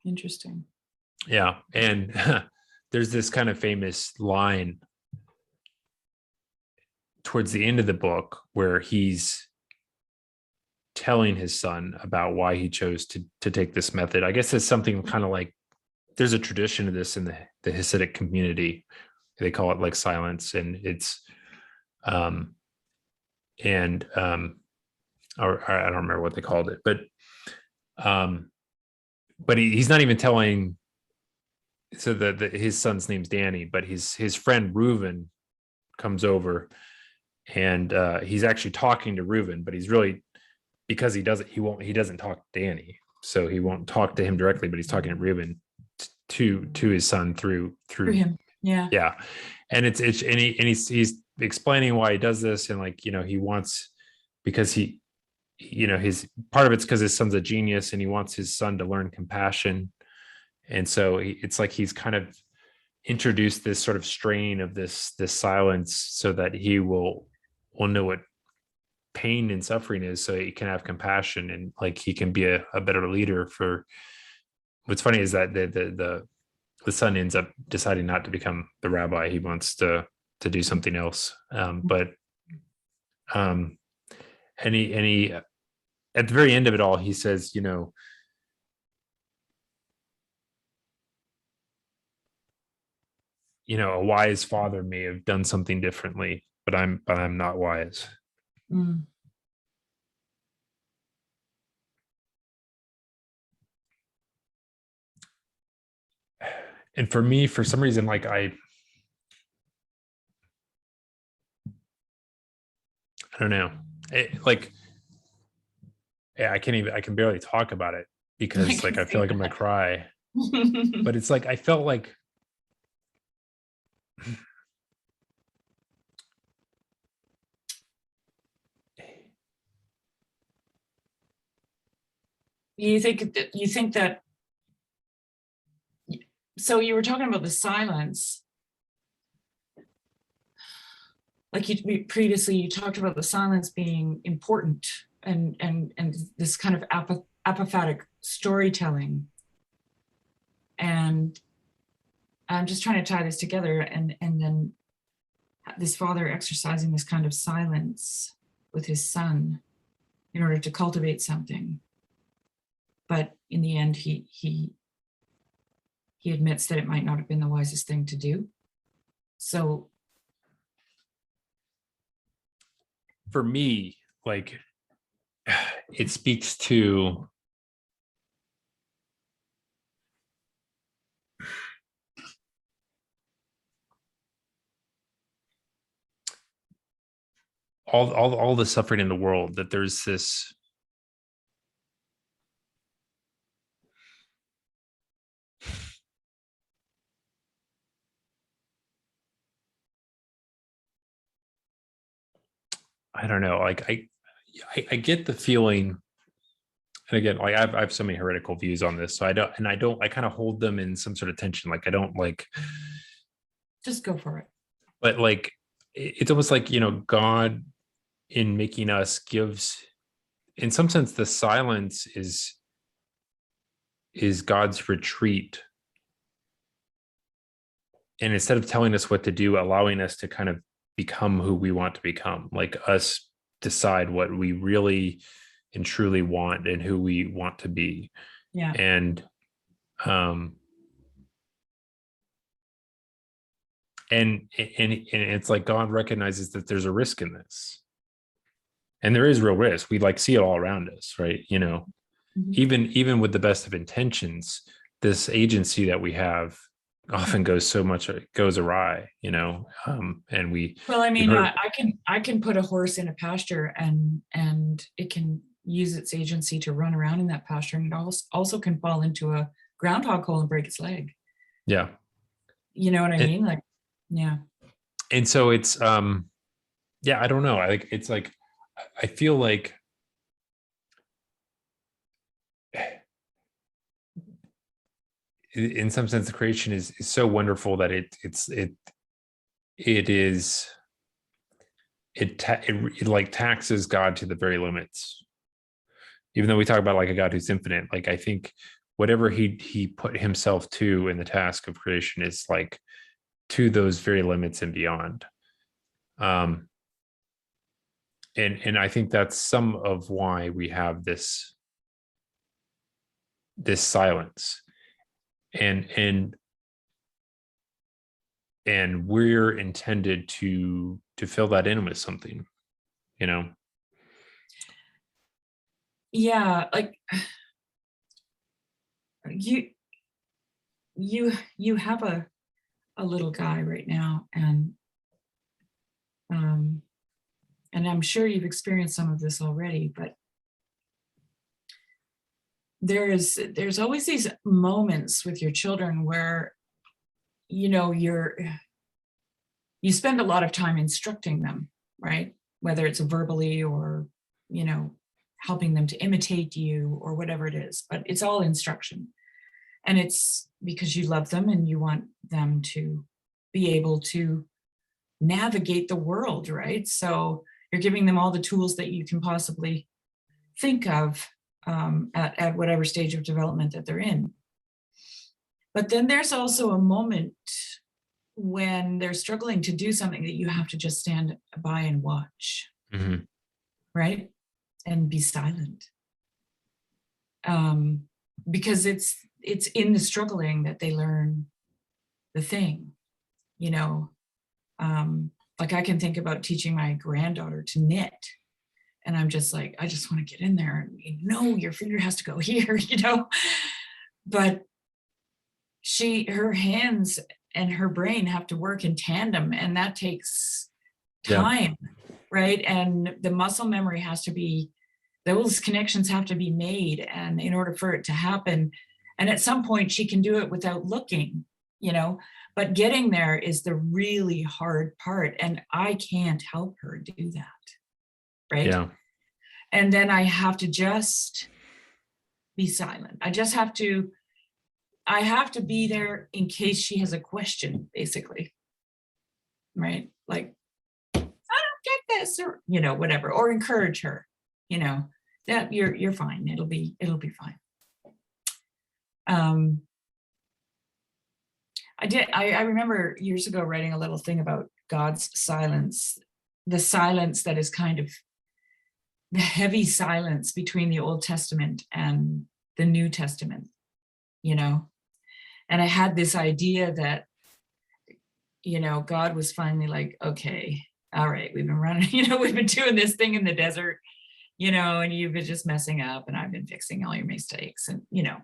interesting. Yeah. And there's this kind of famous line towards the end of the book where he's telling his son about why he chose to take this method. I guess it's something kind of like, there's a tradition of this in the Hasidic community. They call it like silence, and it's or I don't remember what they called it, but he's not even telling. So his son's name's Danny, but his friend Reuven comes over, and he's actually talking to Reuven, but he's really, because he doesn't talk to Danny. So he won't talk to him directly, but he's talking to Reuben to his son through For him. Yeah. yeah. And he's explaining why he does this, and like, he wants, because his part of it's because his son's a genius and he wants his son to learn compassion. And so it's like he's kind of introduced this sort of strain of this silence so that he will know what pain and suffering is, so he can have compassion, and like he can be a better leader. For what's funny is that the son ends up deciding not to become the rabbi. He wants to do something else. But and he at the very end of it all, he says, a wise father may have done something differently, but I'm not wise. Mm. And for me, for some reason, like I don't know, like, yeah, I can barely talk about it because like I feel like I'm gonna cry. But it's like I felt like you think that so you were talking about the silence, like previously you talked about the silence being important, and this kind of apophatic storytelling, and I'm just trying to tie this together, and then this father exercising this kind of silence with his son in order to cultivate something, but in the end he admits that it might not have been the wisest thing to do. So for me, like, it speaks to all the suffering in the world, that there's this I don't know, like I get the feeling, and again, like I have so many heretical views on this, so I kind of hold them in some sort of tension. Like I don't like, just go for it. but like it's almost like, God in making us gives, in some sense, the silence is God's retreat, and instead of telling us what to do, allowing us to kind of become who we want to become, like us decide what we really and truly want and who we want to be. Yeah. And and it's like God recognizes that there's a risk in this, and there is real risk. We like see it all around us, right? Mm-hmm. Even with the best of intentions, this agency that we have often goes awry, and Well, I we mean, heard, I can put a horse in a pasture, and it can use its agency to run around in that pasture, and it also can fall into a groundhog hole and break its leg. yeah. You know what I mean? Like, yeah. And so it's yeah, I don't know, it's like I feel like in some sense the creation is so wonderful that it is it like taxes God to the very limits. Even though we talk about like a God who's infinite, like I think whatever he put himself to in the task of creation is like to those very limits and beyond. And I think that's some of why we have this silence, and we're intended to fill that in with something, Yeah, like you you have a little guy right now, um and I'm sure you've experienced some of this already, but there's always these moments with your children where, you know, you spend a lot of time instructing them, right? Whether it's verbally or, you know, helping them to imitate you or whatever it is, but it's all instruction. And it's because you love them and you want them to be able to navigate the world, right? So you're giving them all the tools that you can possibly think of at whatever stage of development that they're in. But then there's also a moment when they're struggling to do something that you have to just stand by and watch, Mm-hmm. right? And be silent. Because it's in the struggling that they learn the thing, you know. Like I can think about teaching my granddaughter to knit, and I'm just like, I just want to get in there and, you know, your finger has to go here, you know. But her hands and her brain have to work in tandem, and that takes time, right? And the muscle memory has to be, those connections have to be made, and in order for it to happen, and at some point she can do it without looking, you know, but getting there is the really hard part, and I can't help her do that, right? Yeah. And then I have to just be silent. I have to be there in case she has a question, basically, right? Like, I don't get this, or, you know, whatever, or encourage her, you know, that you're fine. It'll be fine. I remember years ago writing a little thing about God's silence, the silence that is kind of the heavy silence between the Old Testament and the New Testament, you know. And I had this idea that, you know, God was finally like, okay, all right, we've been running, you know, we've been doing this thing in the desert, you know, and you've been just messing up, and I've been fixing all your mistakes, and, you know,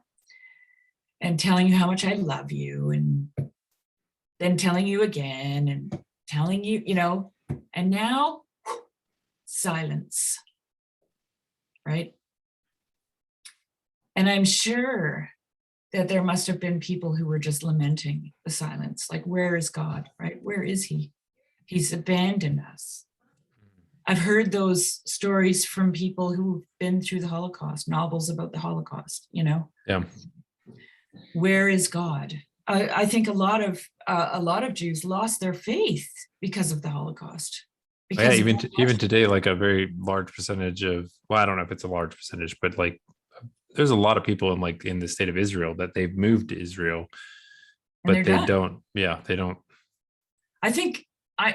and telling you how much I love you, and then telling you again, and telling you, you know, and now silence, right? And I'm sure that there must have been people who were just lamenting the silence, like, where is God, right? Where is he? He's abandoned us. I've heard those stories from people who've been through the Holocaust, novels about the Holocaust, you know. Yeah. Where is God? I think a lot of Jews lost their faith because of the Holocaust. Yeah, even today, like a very large percentage of, well, I don't know if it's a large percentage, but like there's a lot of people in the state of Israel that they've moved to Israel, but they don't. Yeah, they don't. I think I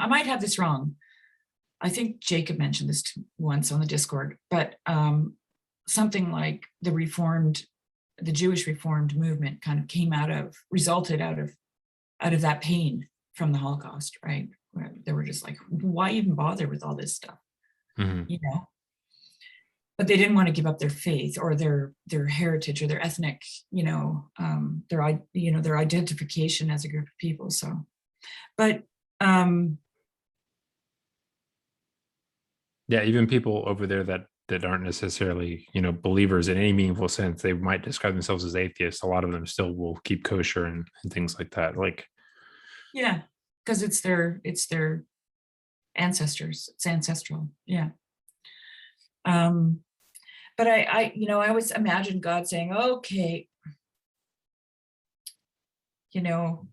might have this wrong. I think Jacob mentioned this once on the Discord, but something like the Jewish Reformed movement kind of resulted out of that pain from the Holocaust, right? Where they were just like, why even bother with all this stuff, Mm-hmm. you know? But they didn't want to give up their faith or their heritage or their ethnic, you know, their identification as a group of people. So, but yeah, even people over there that aren't necessarily, you know, believers in any meaningful sense, they might describe themselves as atheists. A lot of them still will keep kosher and things like that. Like, yeah, because it's their ancestors. It's ancestral. Yeah. But I always imagine God saying, okay, you know,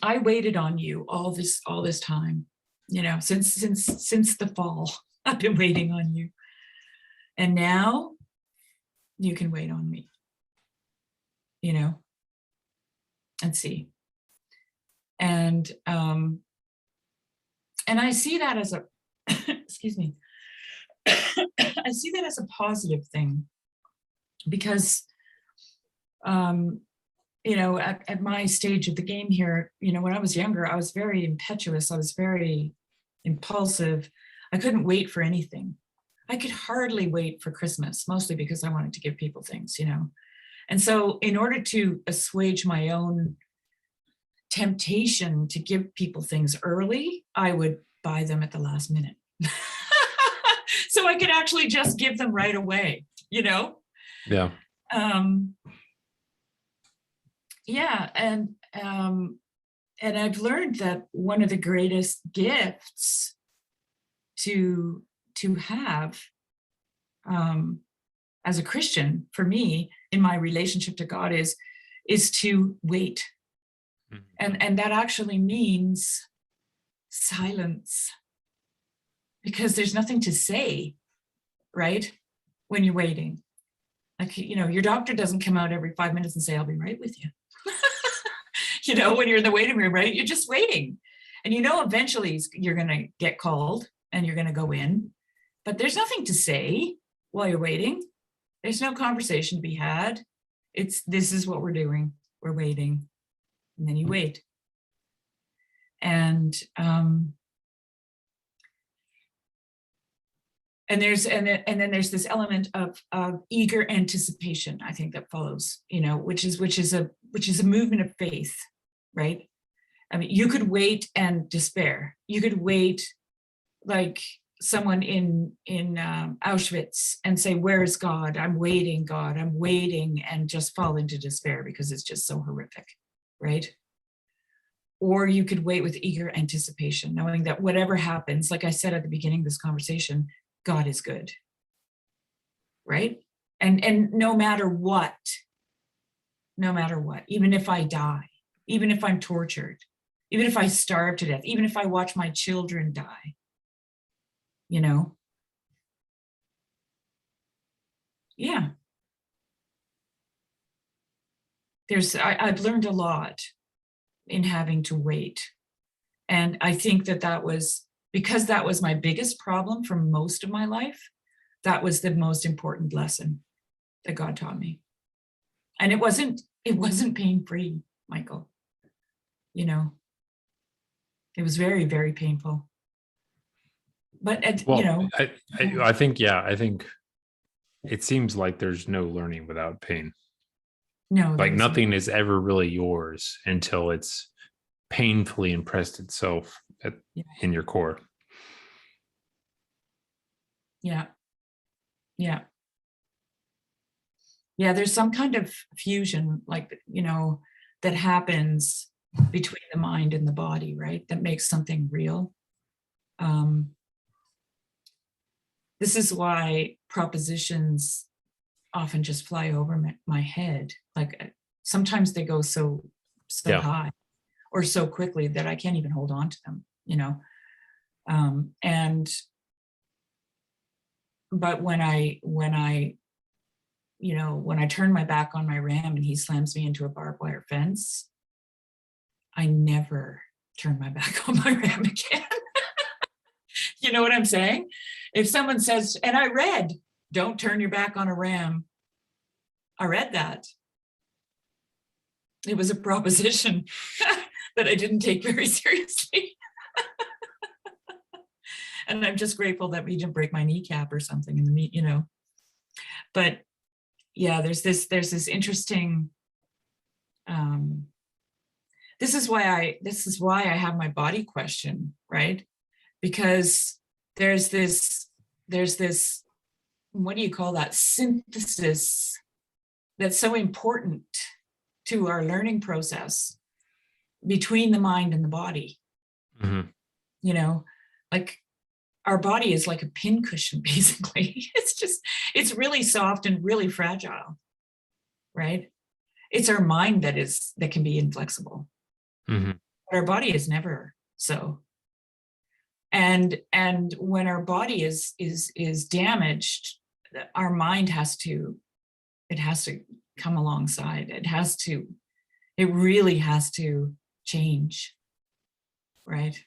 I waited on you all this time, you know, since the fall, I've been waiting on you. And now you can wait on me, you know, and see. And I see that as a, excuse me, I see that as a positive thing, because, you know, at my stage of the game here, you know, when I was younger, I was very impetuous. I was very impulsive. I couldn't wait for anything. I could hardly wait for Christmas, mostly because I wanted to give people things, you know. And so in order to assuage my own temptation to give people things early, I would buy them at the last minute, So I could actually just give them right away, you know? Yeah. Yeah, and I've learned that one of the greatest gifts to have, as a Christian, for me, in my relationship to God, is to wait. And that actually means silence, because there's nothing to say, right? When you're waiting. Like, your doctor doesn't come out every 5 minutes and say, I'll be right with you. When you're in the waiting room, right? You're just waiting. And eventually you're going to get called and you're going to go in. But there's nothing to say while you're waiting. There's no conversation to be had. This is what we're doing. We're waiting. And then you wait. And then there's this element of eager anticipation, I think, that follows, which is a movement of faith, right? I mean, you could wait and despair. You could wait like someone in Auschwitz and say, where is God? I'm waiting, God, I'm waiting, and just fall into despair because it's just so horrific, right? Or you could wait with eager anticipation, knowing that whatever happens, like I said at the beginning of this conversation, God is good, right? And no matter what, even if I die, even if I'm tortured, even if I starve to death, even if I watch my children die, yeah. I've learned a lot in having to wait. And I think that was, because that was my biggest problem for most of my life, that was the most important lesson that God taught me. And it wasn't pain-free, Michael. It was very, very painful. But I think it seems like there's no learning without pain. No, like nothing is ever really yours until it's painfully impressed itself in your core. Yeah. There's some kind of fusion, like, that happens between the mind and the body, right? That makes something real. This is why propositions often just fly over my head. Like sometimes they go so high or so quickly that I can't even hold on to them, but when I turn my back on my ram and he slams me into a barbed wire fence, I never turn my back on my ram again. You know what I'm saying? If someone says, and I read, don't turn your back on a ram. I read that. It was a proposition that I didn't take very seriously. And I'm just grateful that we didn't break my kneecap or something in the meet, But yeah, there's this interesting, this is why I have my body question, right? Because there's this, what do you call that, synthesis that's so important to our learning process between the mind and the body. Mm-hmm. Like our body is like a pincushion, basically. It's really soft and really fragile, right? It's our mind that can be inflexible. Mm-hmm. But our body is never so. And when our body is damaged, our mind has to come alongside. It really has to change, right?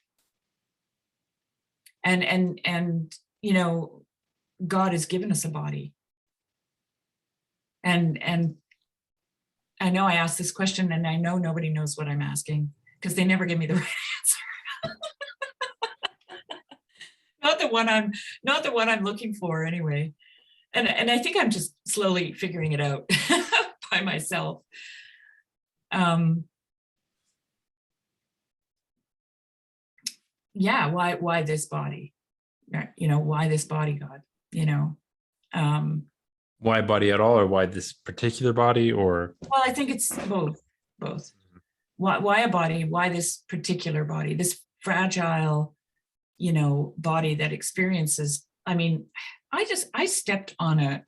And God has given us a body. And I know I asked this question, and I know nobody knows what I'm asking because they never give me the right answer. Not the one I'm looking for anyway. And I think I'm just slowly figuring it out by myself. Why this body? why this body, God, um, Why body at all, or why this particular body, or? well, I think it's both. Why a body? Why this particular body? This fragile, body that experiences. I mean, I stepped on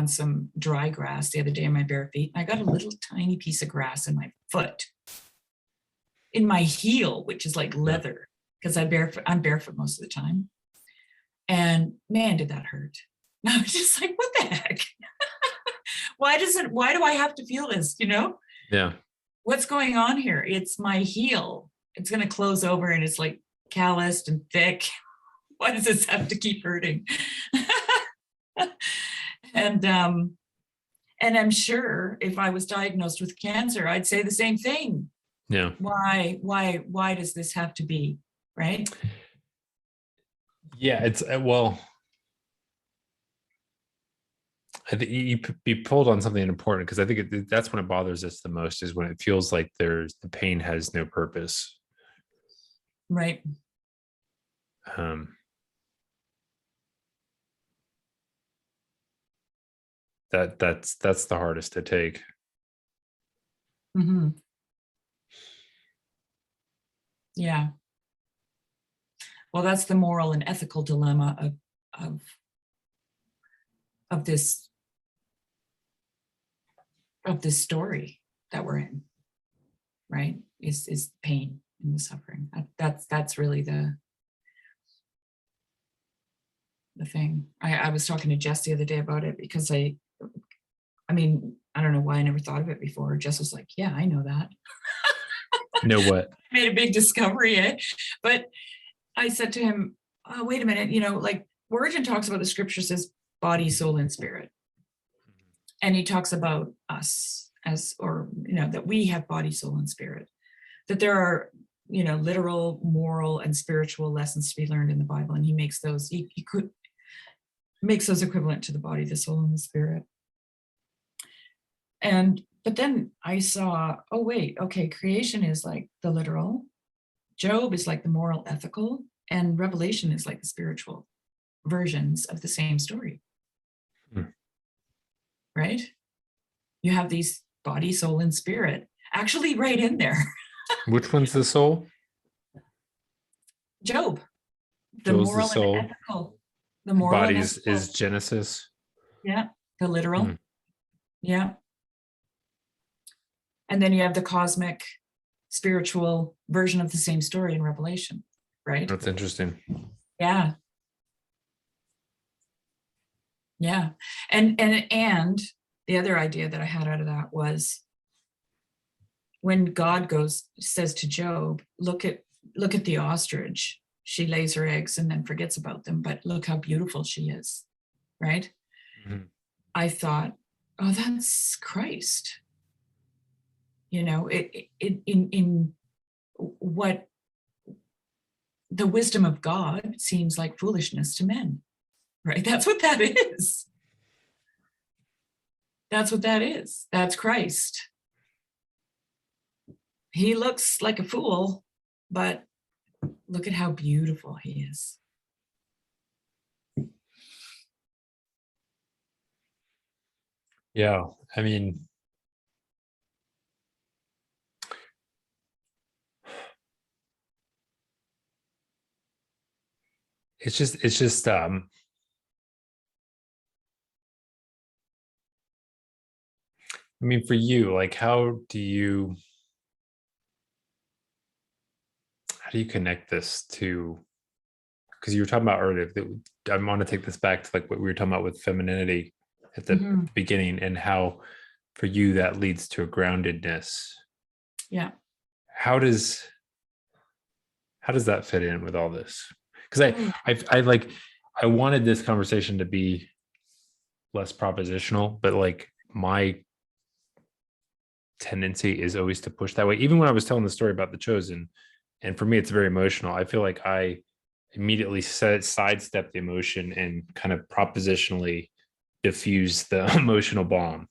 some dry grass the other day in my bare feet. I got a little tiny piece of grass in my foot, in my heel, which is like leather, because I'm barefoot most of the time. And man, did that hurt. I was just like, what the heck? Why do I have to feel this? Yeah. What's going on here? It's my heel. It's going to close over and it's like calloused and thick. Why does this have to keep hurting? And I'm sure if I was diagnosed with cancer, I'd say the same thing. Yeah. Why does this have to be, right? Yeah, it's well, I think you be pulled on something important, because I think that's when it bothers us the most, is when it feels like the pain has no purpose. Right. That's the hardest to take. Mm-hmm. Yeah. Well, that's the moral and ethical dilemma of this story that we're in, right? Is pain and the suffering. That's really the thing. I was talking to Jess the other day about it, because I mean, I don't know why I never thought of it before. Jess was like, yeah, I know that. Know what? I made a big discovery, But I said to him, oh, wait a minute, like Origen talks about, the scripture says body, soul, and spirit. And he talks about us that we have body, soul, and spirit, that there are, literal, moral, and spiritual lessons to be learned in the Bible. And he makes those, makes those equivalent to the body, the soul, and the spirit. But then I saw, oh, wait, okay, creation is like the literal, Job is like the moral, ethical, and Revelation is like the spiritual versions of the same story. Right? You have these body, soul, and spirit actually right in there. Which one's the soul? Job. The Joel's moral the soul. and ethical. The moral body and is Genesis. Yeah. The literal. Yeah. And then you have the cosmic, spiritual version of the same story in Revelation, right? That's interesting. Yeah. Yeah. And the other idea that I had out of that was, when God says to Job, look at the ostrich. She lays her eggs and then forgets about them, but look how beautiful she is, right? Mm-hmm. I thought, oh, that's Christ. In what the wisdom of God seems like foolishness to men, right? That's what that is. That's what that is. That's Christ. He looks like a fool, but look at how beautiful he is. Yeah, I mean, it's just I mean, for you, like, how do you connect this to, because you were talking about earlier, that I want to take this back to like what we were talking about with femininity at the beginning, and how for you that leads to a groundedness. Yeah. How does that fit in with all this? Because I wanted this conversation to be less propositional, but like my tendency is always to push that way. Even when I was telling the story about The Chosen, and for me it's very emotional, I feel like I immediately sidestep the emotion and kind of propositionally diffuse the emotional bomb,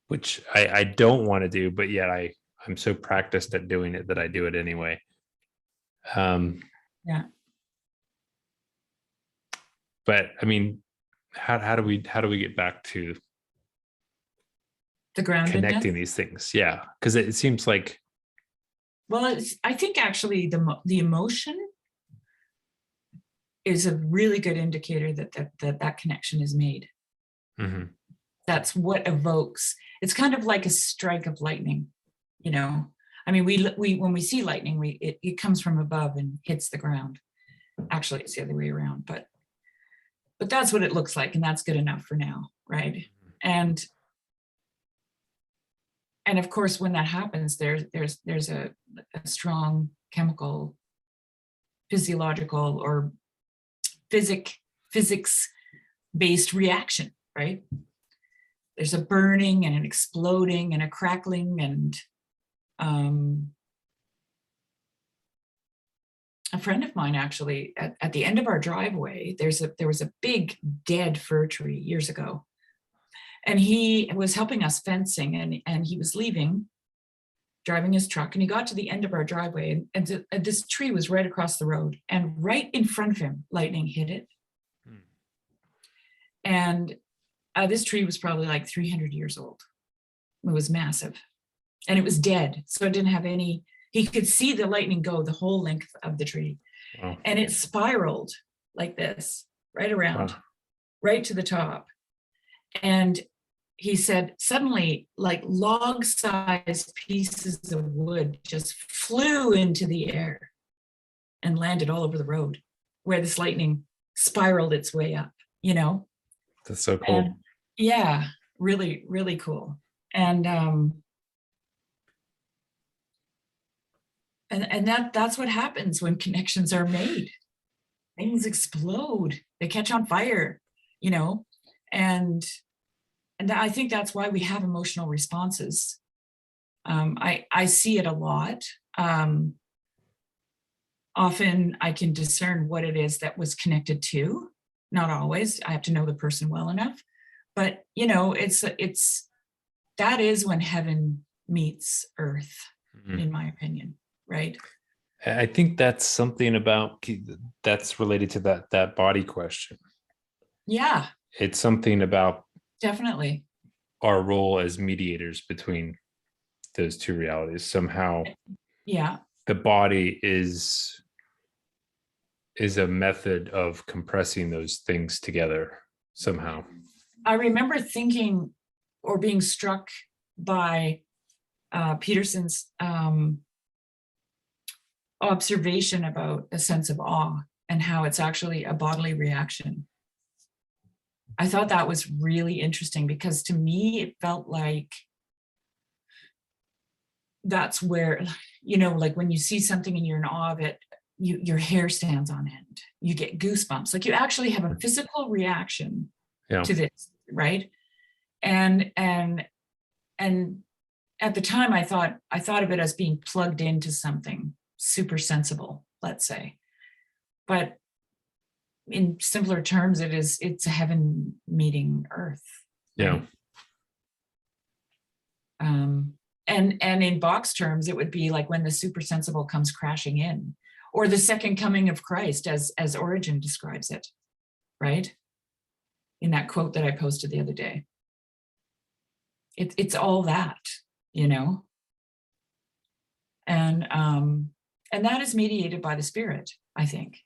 which I don't want to do, but yet I'm so practiced at doing it that I do it anyway. Yeah. But I mean, how do we get back to The groundedness. connecting these things? Yeah, because it seems like, Well, I think actually the emotion is a really good indicator that connection is made. mm-hmm. That's what evokes. It's kind of like a strike of lightning, you know. I mean, we when we see lightning, it comes from above and hits the ground. Actually, it's the other way around, but that's what it looks like, and that's good enough for now, right? And of course, when that happens, there's a strong chemical, physiological, or physics based reaction, right? There's a burning and an exploding and a crackling, and a friend of mine actually at the end of our driveway, there was a big dead fir tree years ago, and he was helping us fencing, and he was leaving, driving his truck, and he got to the end of our driveway, and this tree was right across the road, and right in front of him, lightning hit it. And this tree was probably like 300 years old. It was massive, and it was dead, so it didn't have any. He could see the lightning go the whole length of the tree. Wow. And it spiraled like this, right around, wow, right to the top. And he said suddenly, like log-sized pieces of wood just flew into the air and landed all over the road where this lightning spiraled its way up, you know? That's so cool. And yeah, really, really cool. And that's what happens when connections are made. Things explode, they catch on fire, you know, and I think that's why we have emotional responses. I see it a lot. Often I can discern what it is that was connected to. Not always. I have to know the person well enough. But you know, it's that is when heaven meets earth, mm-hmm, in my opinion, right? I think that's something about that's related to that body question. Yeah. It's something about definitely our role as mediators between those two realities. Somehow, yeah, the body is a method of compressing those things together somehow. I remember thinking or being struck by Peterson's observation about a sense of awe and how it's actually a bodily reaction. I thought that was really interesting because to me, it felt like that's where, you know, like when you see something and you're in awe of it, your hair stands on end, you get goosebumps, like you actually have a physical reaction, yeah, to this, right? And at the time I thought of it as being plugged into something super sensible, let's say. But in simpler terms, it's a heaven meeting earth. Yeah. Right? And in box terms, it would be like when the super sensible comes crashing in, or the second coming of Christ, as Origen describes it, right? In that quote that I posted the other day. It's all that, you know? And that is mediated by the Spirit, I think,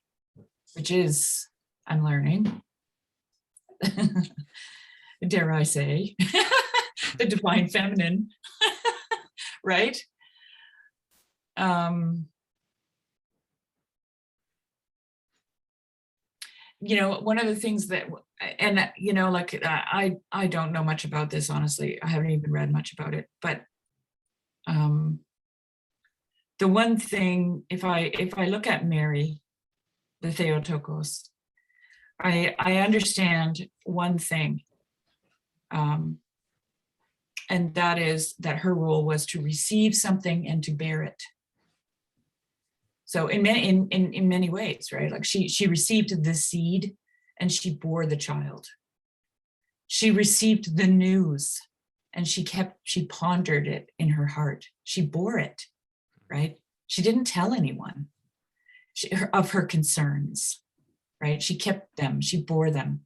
which is, I'm learning, dare I say, the divine feminine, right? You know, one of the things that, and you know, like I don't know much about this, honestly. I haven't even read much about it, but the one thing, if I look at Mary, the Theotokos, I understand one thing, and that is that her role was to receive something and to bear it. So in many ways, right? Like she received the seed and she bore the child. She received the news and she pondered it in her heart. She bore it, right? She didn't tell anyone. of her concerns, right? She kept them, she bore them.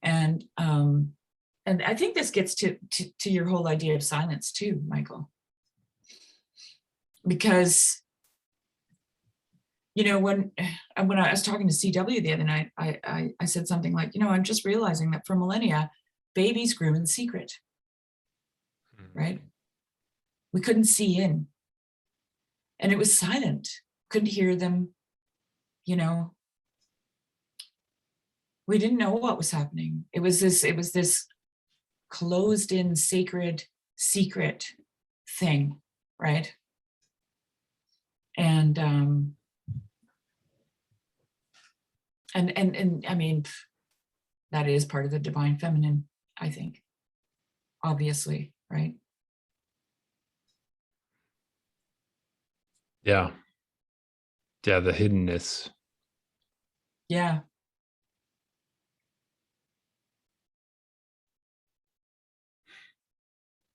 And I think this gets to your whole idea of silence too, Michael. Because, you know, when I was talking to CW the other night, I said something like, you know, I'm just realizing that for millennia, babies grew in secret, right? We couldn't see in. And it was silent, couldn't hear them, you know. We didn't know what was happening. It was this closed in sacred secret thing, right? And I mean, that is part of the divine feminine, I think, obviously, right? Yeah. Yeah, the hiddenness. Yeah.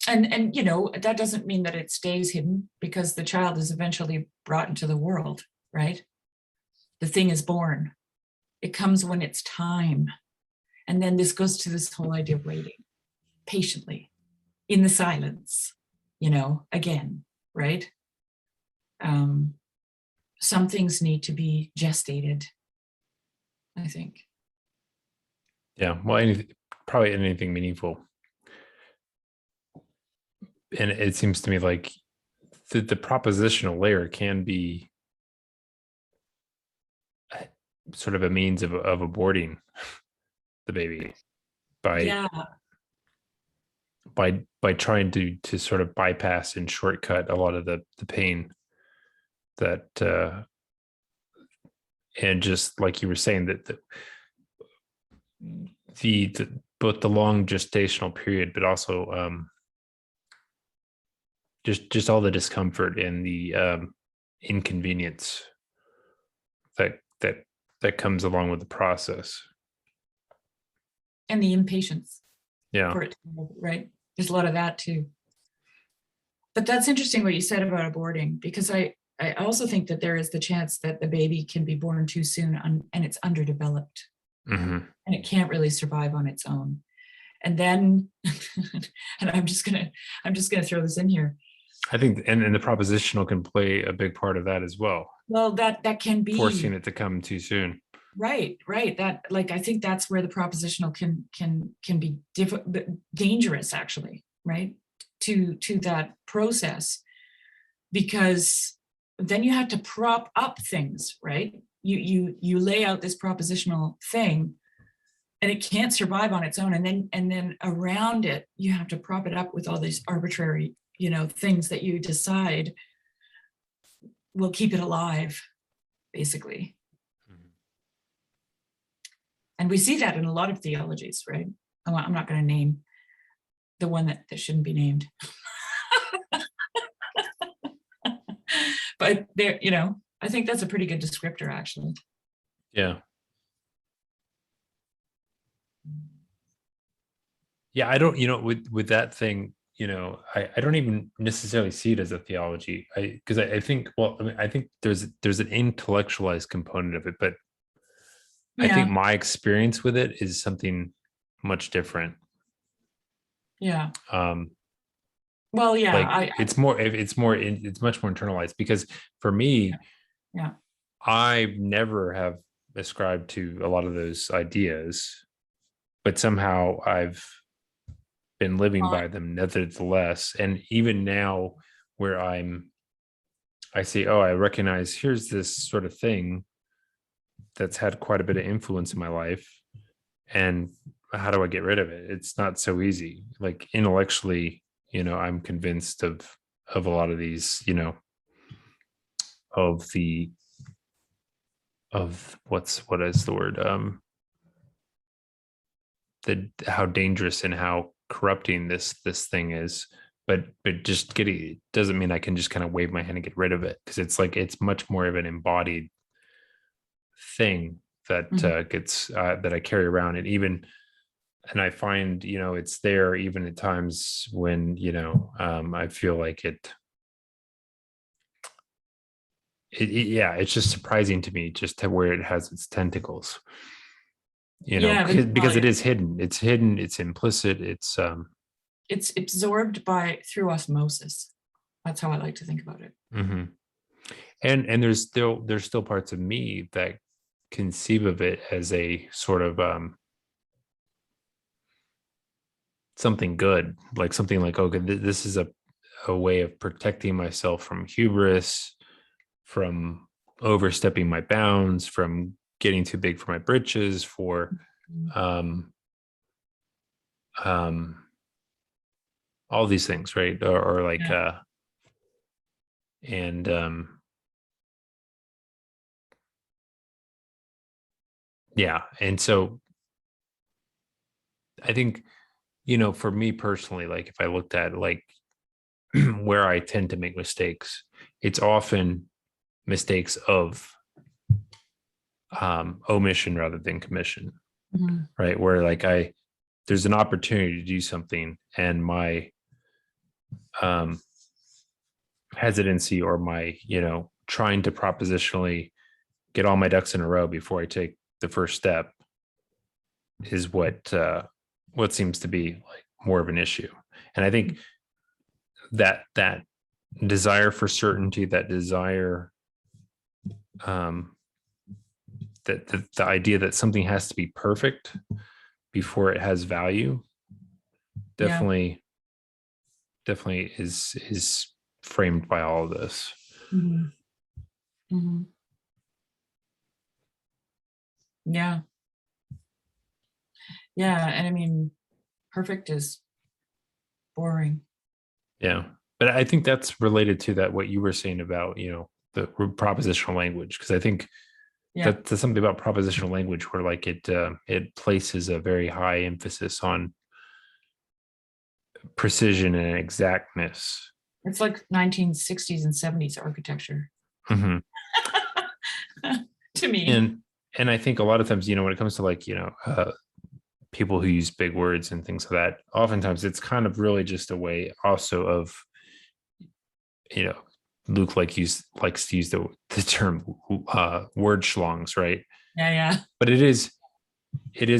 And you know, that doesn't mean that it stays hidden, because the child is eventually brought into the world, right? The thing is born. It comes when it's time. And then this goes to this whole idea of waiting patiently in the silence, you know, again, right? Some things need to be gestated, I think. Yeah. Well, probably anything meaningful. And it seems to me like the propositional layer can be sort of a means of aborting the baby by Yeah. by trying to sort of bypass and shortcut a lot of the pain that and just like you were saying that the both the long gestational period, but also just all the discomfort and the inconvenience that that comes along with the process. And the impatience Yeah. for it, right? There's a lot of that too. But that's interesting what you said about aborting, because I also think that there is the chance that the baby can be born too soon and it's underdeveloped. Mm-hmm. And it can't really survive on its own. And then, and I'm just gonna throw this in here. I think, and the propositional can play a big part of that as well. Well, that can be forcing it to come too soon. Right. That, like, I think that's where the propositional can be dangerous, actually, right? To that process, because then you have to prop up things, right? You lay out this propositional thing, and it can't survive on its own, and then around it you have to prop it up with all these arbitrary, you know, things that you decide will keep it alive, basically. And we see that in a lot of theologies, right? I'm not going to name the one that shouldn't be named. But there, you know, I think that's a pretty good descriptor, actually. Yeah. Yeah, I don't, with that thing, I don't even necessarily see it as a theology. Because I think, well, I mean, I think there's an intellectualized component of it, but I think Yeah. my experience with it is something much different. Yeah. Well, yeah, like it's much more internalized, because for me, yeah, I never have ascribed to a lot of those ideas, but somehow I've been living by them nevertheless. And even now, where I say, oh, I recognize here's this sort of thing that's had quite a bit of influence in my life, and how do I get rid of it? It's not so easy. Like intellectually, I'm convinced of a lot of these, of the of what is the word, how dangerous and how corrupting this thing is. But just getting it doesn't mean I can just kind of wave my hand and get rid of it, because it's like it's much more of an embodied thing that gets that I carry around. And I find, it's there even at times when, I feel like yeah, it's just surprising to me just to where it has its tentacles, Yeah, because it is hidden. It's hidden. It's implicit. it's absorbed by through osmosis. That's how I like to think about it. Mhm. And there's still parts of me that conceive of it as a sort of something good, like something like, okay, this is a way of protecting myself from hubris, from overstepping my bounds, from getting too big for my britches, for um um all these things, right? Or like Yeah. and yeah, and so I think, for me personally, like if I looked at like where I tend to make mistakes, it's often mistakes of omission rather than commission, Mhm. right? Where like there's an opportunity to do something, and my um, hesitancy, or my, trying to propositionally get all my ducks in a row before I take the first step is what seems to be like more of an issue. And I think that desire for certainty, that desire, um, that the idea that something has to be perfect before it has value, Yeah. definitely is framed by all of this. Mhm. Mhm. Yeah. Yeah. And I mean, perfect is boring. Yeah, but I think that's related to that what you were saying about, the propositional language, because I think Yeah. that's something about propositional language where like it places a very high emphasis on precision and exactness. It's like 1960s and 70s architecture Mhm. to me. And I think a lot of times, when it comes to like, people who use big words and things like that, oftentimes it's kind of really just a way also of, you know Luke likes to use the term word schlongs, right? Yeah. Yeah. But it is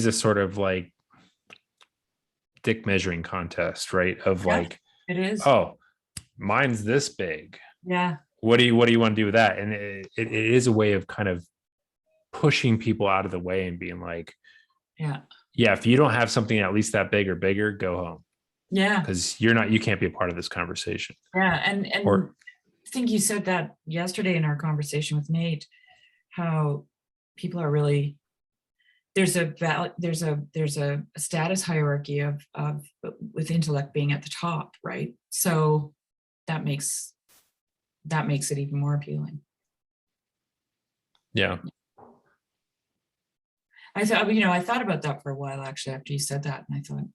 a sort of like dick measuring contest, right? Of Yeah. like, It is. oh, mine's this big. Yeah. What do you want to do with that? And it is a way of kind of pushing people out of the way and being like, Yeah. yeah, if you don't have something at least that big or bigger, go home, Yeah. because you can't be a part of this conversation. Yeah. And Or I think you said that yesterday in our conversation with Nate, how people are really there's a status hierarchy of with intellect being at the top, right? So that makes it even more appealing. yeah, I thought about that for a while actually after you said that, and I thought,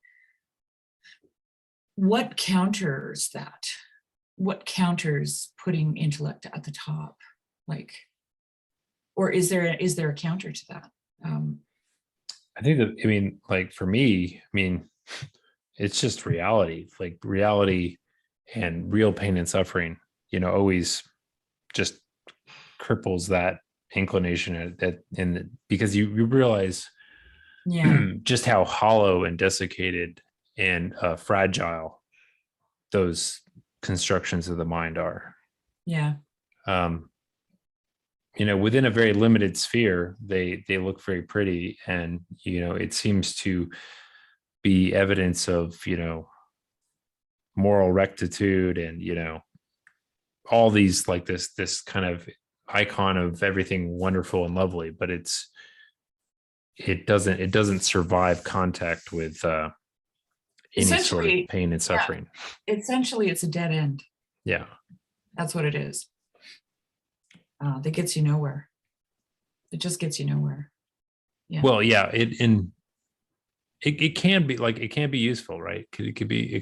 what counters that? What counters putting intellect at the top? Like, or is there a counter to that? I think that, I mean, like for me, I mean, it's just reality, like reality and real pain and suffering, always just cripples that inclination because you realize Yeah. just how hollow and desiccated and fragile those constructions of the mind are. Yeah. Um, within a very limited sphere, they look very pretty, and it seems to be evidence of moral rectitude, and all these, like this kind of icon of everything wonderful and lovely, but it doesn't survive contact with any sort of Essentially, pain and suffering. essentially it's a dead end. Yeah. That's what it is. That gets you nowhere. It just gets you nowhere. Yeah. Well, yeah, it can be like, it can be useful, right? It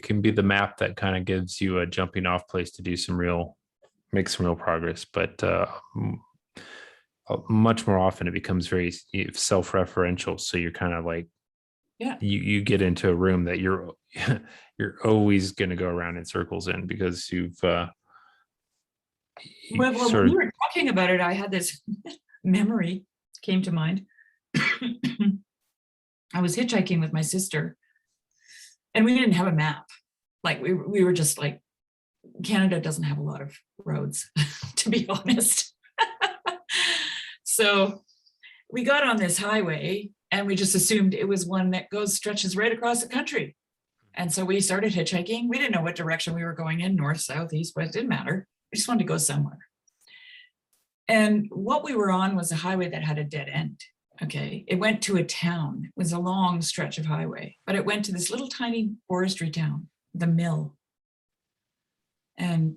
can be the map that kind of gives you a jumping off place to make some real progress, but much more often it becomes very self-referential. So you're kind of like, Yeah. you get into a room that you're you're always going to go around in circles in, because you've Well, when sort you of were talking about it, I had this memory came to mind. I was hitchhiking with my sister, and we didn't have a map. Like we were just like, Canada doesn't have a lot of roads, to be honest. So we got on this highway and we just assumed it was one that stretches right across the country. And so we started hitchhiking. We didn't know what direction we were going in, north, south, east, but it didn't matter. We just wanted to go somewhere. And what we were on was a highway that had a dead end. Okay. It went to a town. It was a long stretch of highway, but it went to this little tiny forestry town, the mill. And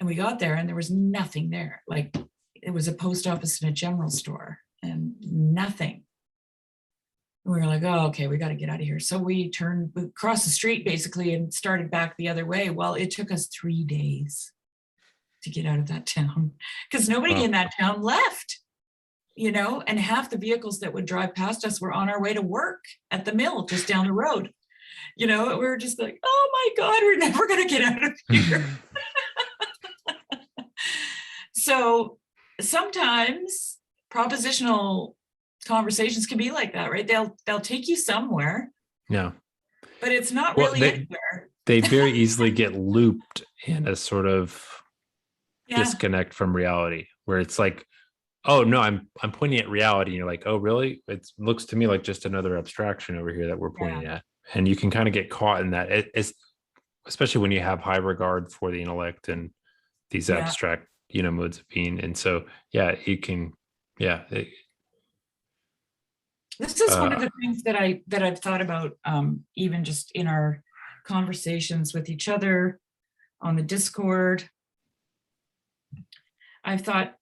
we got there and there was nothing there. Like, it was a post office and a general store and nothing. We were like, oh, okay, we got to get out of here. So we turned across the street basically and started back the other way. Well, it took us 3 days to get out of that town because nobody in that town left, and half the vehicles that would drive past us were on our way to work at the mill just down the road. We were just like, oh my God, we're never going to get out of here. So sometimes propositional conversations can be like that, right? They'll take you somewhere. Yeah. But it's not really anywhere. They very easily get looped in a sort of disconnect from reality, where it's like, oh no, I'm pointing at reality. And you're like, oh really? It looks to me like just another abstraction over here that we're pointing at. And you can kind of get caught in that. It's especially when you have high regard for the intellect and these abstract, modes of being. And so, you can, this is one of the things that I've thought about, even just in our conversations with each other on the Discord. I've thought,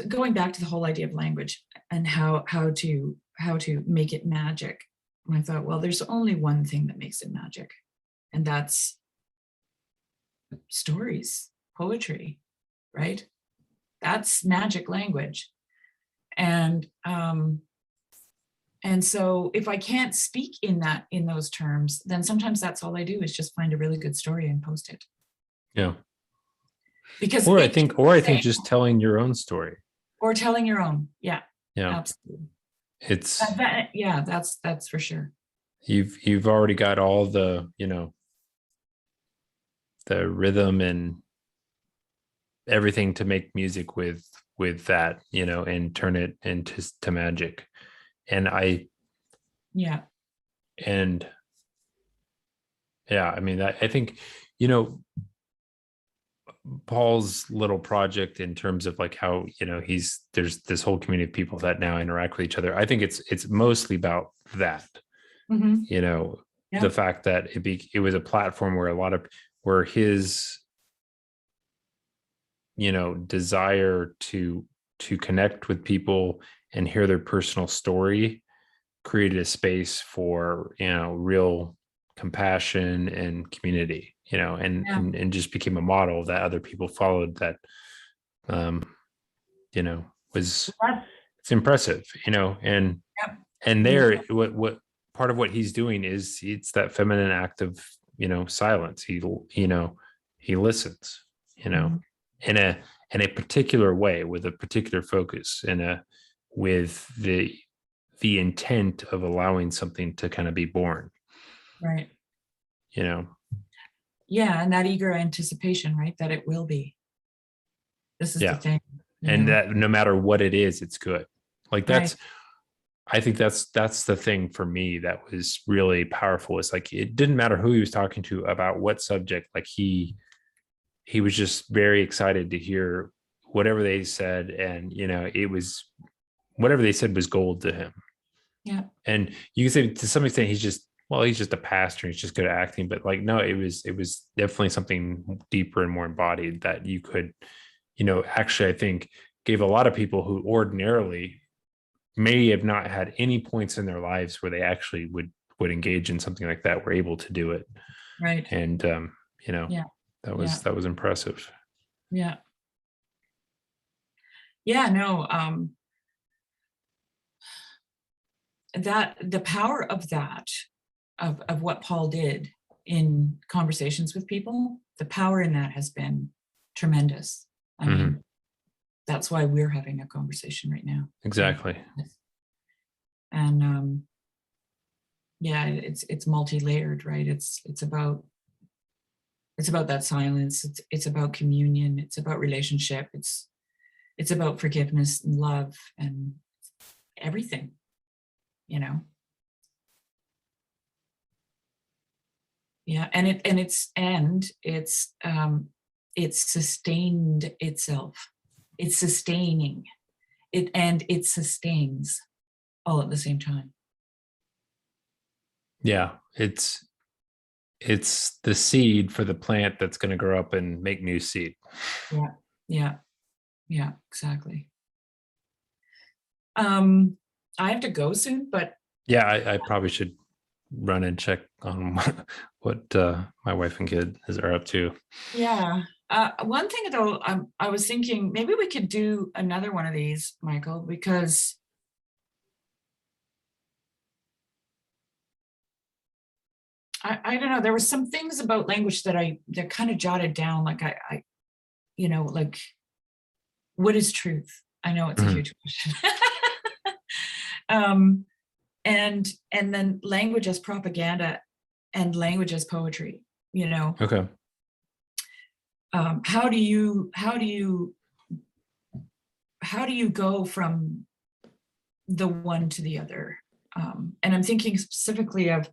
going back to the whole idea of language and how to make it magic. And I thought, well, there's only one thing that makes it magic, and that's stories, poetry, right? That's magic language. And so if I can't speak in those terms, then sometimes that's all I do is just find a really good story and post it. Yeah. Because I think just telling your own story. Or telling your own. Yeah. Yeah. Absolutely. It's that's for sure. You've already got all the, the rhythm and everything to make music with that, and turn it into magic. And I think, Paul's little project in terms of like how, there's this whole community of people that now interact with each other. I think it's mostly about that, the fact that it was a platform where his, desire to connect with people and hear their personal story created a space for, real compassion and community, and just became a model that other people followed that, it's impressive, and there, what part of what he's doing is it's that feminine act of, silence. He listens, in a particular way with a particular focus with the intent of allowing something to kind of be born. Right. Yeah. And that eager anticipation, right? That it will be. This is the thing. And that no matter what it is, it's good. Like I think that's the thing for me that was really powerful. It's like, it didn't matter who he was talking to about what subject. Like he was just very excited to hear whatever they said. And, it was, whatever they said was gold to him. Yeah. And you can say to some extent, he's just a pastor. He's just good at acting, but like, no, it was definitely something deeper and more embodied that you could, actually, I think gave a lot of people who ordinarily may have not had any points in their lives where they actually would engage in something like that, were able to do it. Right. And, that was impressive. Yeah. Yeah, no, that the power of that, of what Paul did in conversations with people, the power in that has been tremendous. I mean, that's why we're having a conversation right now. Exactly. And yeah, it's multi-layered, right? It's about that silence. It's about communion. It's about relationship. It's about forgiveness and love and everything, you know. Yeah, and it's sustained itself. It's sustaining it, and it sustains all at the same time. Yeah, it's the seed for the plant that's going to grow up and make new seed. Yeah, exactly. I have to go soon, but yeah, I probably should run and check on what my wife and kid are up to. Yeah. One thing though, I was thinking maybe we could do another one of these, Michael, because I don't know, there were some things about language that kind of jotted down, like I like, what is truth? I know it's a huge question. And then language as propaganda and language as poetry, you know. Okay. How do you go from the one to the other? And I'm thinking specifically of,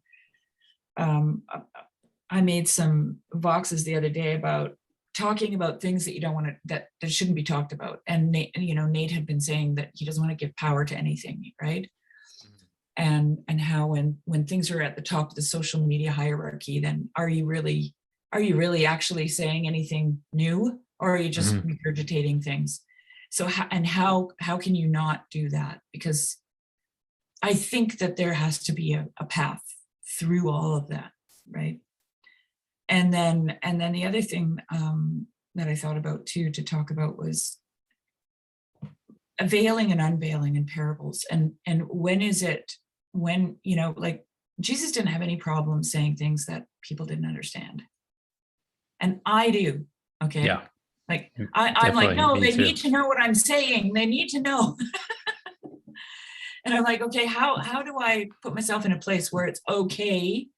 I made some voxes the other day about talking about things that you don't want to, that shouldn't be talked about. And Nate had been saying that he doesn't want to give power to anything, right? And how when things are at the top of the social media hierarchy, then are you really actually saying anything new, or are you just regurgitating things? So how can you not do that? Because I think that there has to be a path through all of that, right? And then the other thing that I thought about too to talk about was veiling and unveiling in parables, and when is it, when, like Jesus didn't have any problem saying things that people didn't understand, and I do. Okay. Yeah. Like I'm like, no, they need to know what I'm saying. They need to know. And I'm like, okay, how do I put myself in a place where it's okay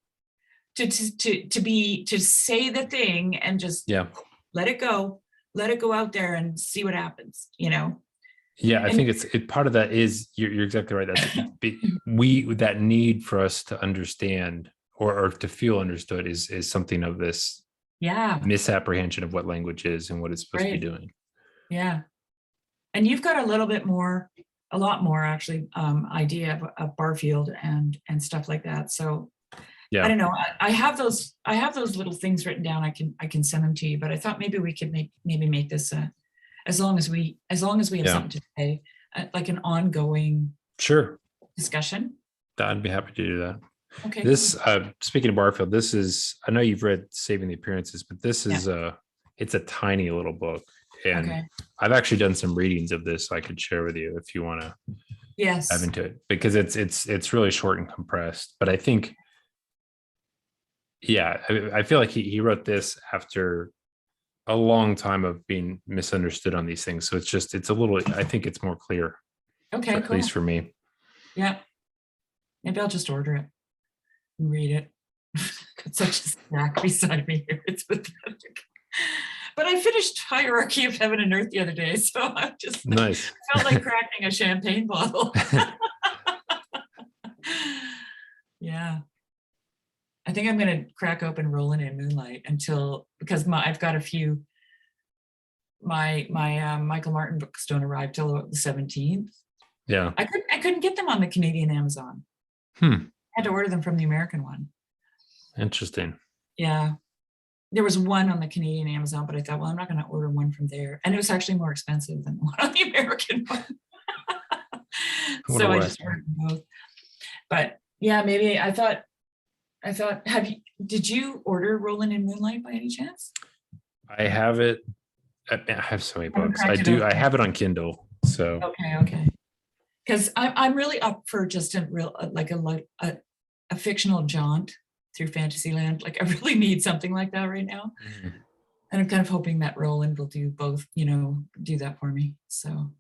to say the thing and just let it go out there and see what happens, Yeah, I think it's part of that is you're exactly right. That's that need for us to understand or to feel understood is something of this misapprehension of what language is and what it's supposed to be doing. Yeah. And you've got a lot more actually, idea of Barfield and stuff like that. So I don't know. I have those little things written down. I can send them to you, but I thought maybe we could make this as long as we have something to say, like an ongoing discussion. I'd be happy to do that. Okay. This speaking of Barfield, this is, I know you've read Saving the Appearances, but this is it's a tiny little book, and I've actually done some readings of this I could share with you if you want to dive into it, because it's really short and compressed. But I think I feel like he wrote this after a long time of being misunderstood on these things. So it's a little, I think it's more clear. Okay, at least for me. Yeah. Maybe I'll just order it and read it. Got such a snack beside me here. It's pathetic. But I finished Hierarchy of Heaven and Earth the other day, so I'm just nice. I felt like cracking a champagne bottle. Yeah. I think I'm going to crack open Rolling in Moonlight because I've got a few, my Michael Martin books don't arrive till the 17th. Yeah. I couldn't get them on the Canadian Amazon. I had to order them from the American one. Interesting. Yeah. There was one on the Canadian Amazon, but I thought, well, I'm not going to order one from there. And it was actually more expensive than the one on the American one. So I just ordered both. But yeah, maybe I thought, did you order Rolling in Moonlight by any chance? I have it. I have so many books. I do. I have it on Kindle. So. Okay. Because I'm really up for just a fictional jaunt through Fantasyland. Like I really need something like that right now. And I'm kind of hoping that Roland will do both, you know, do that for me. So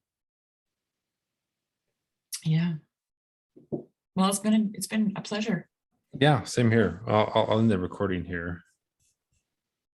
yeah. Well, it's been a pleasure. Yeah, same here. I'll end the recording here.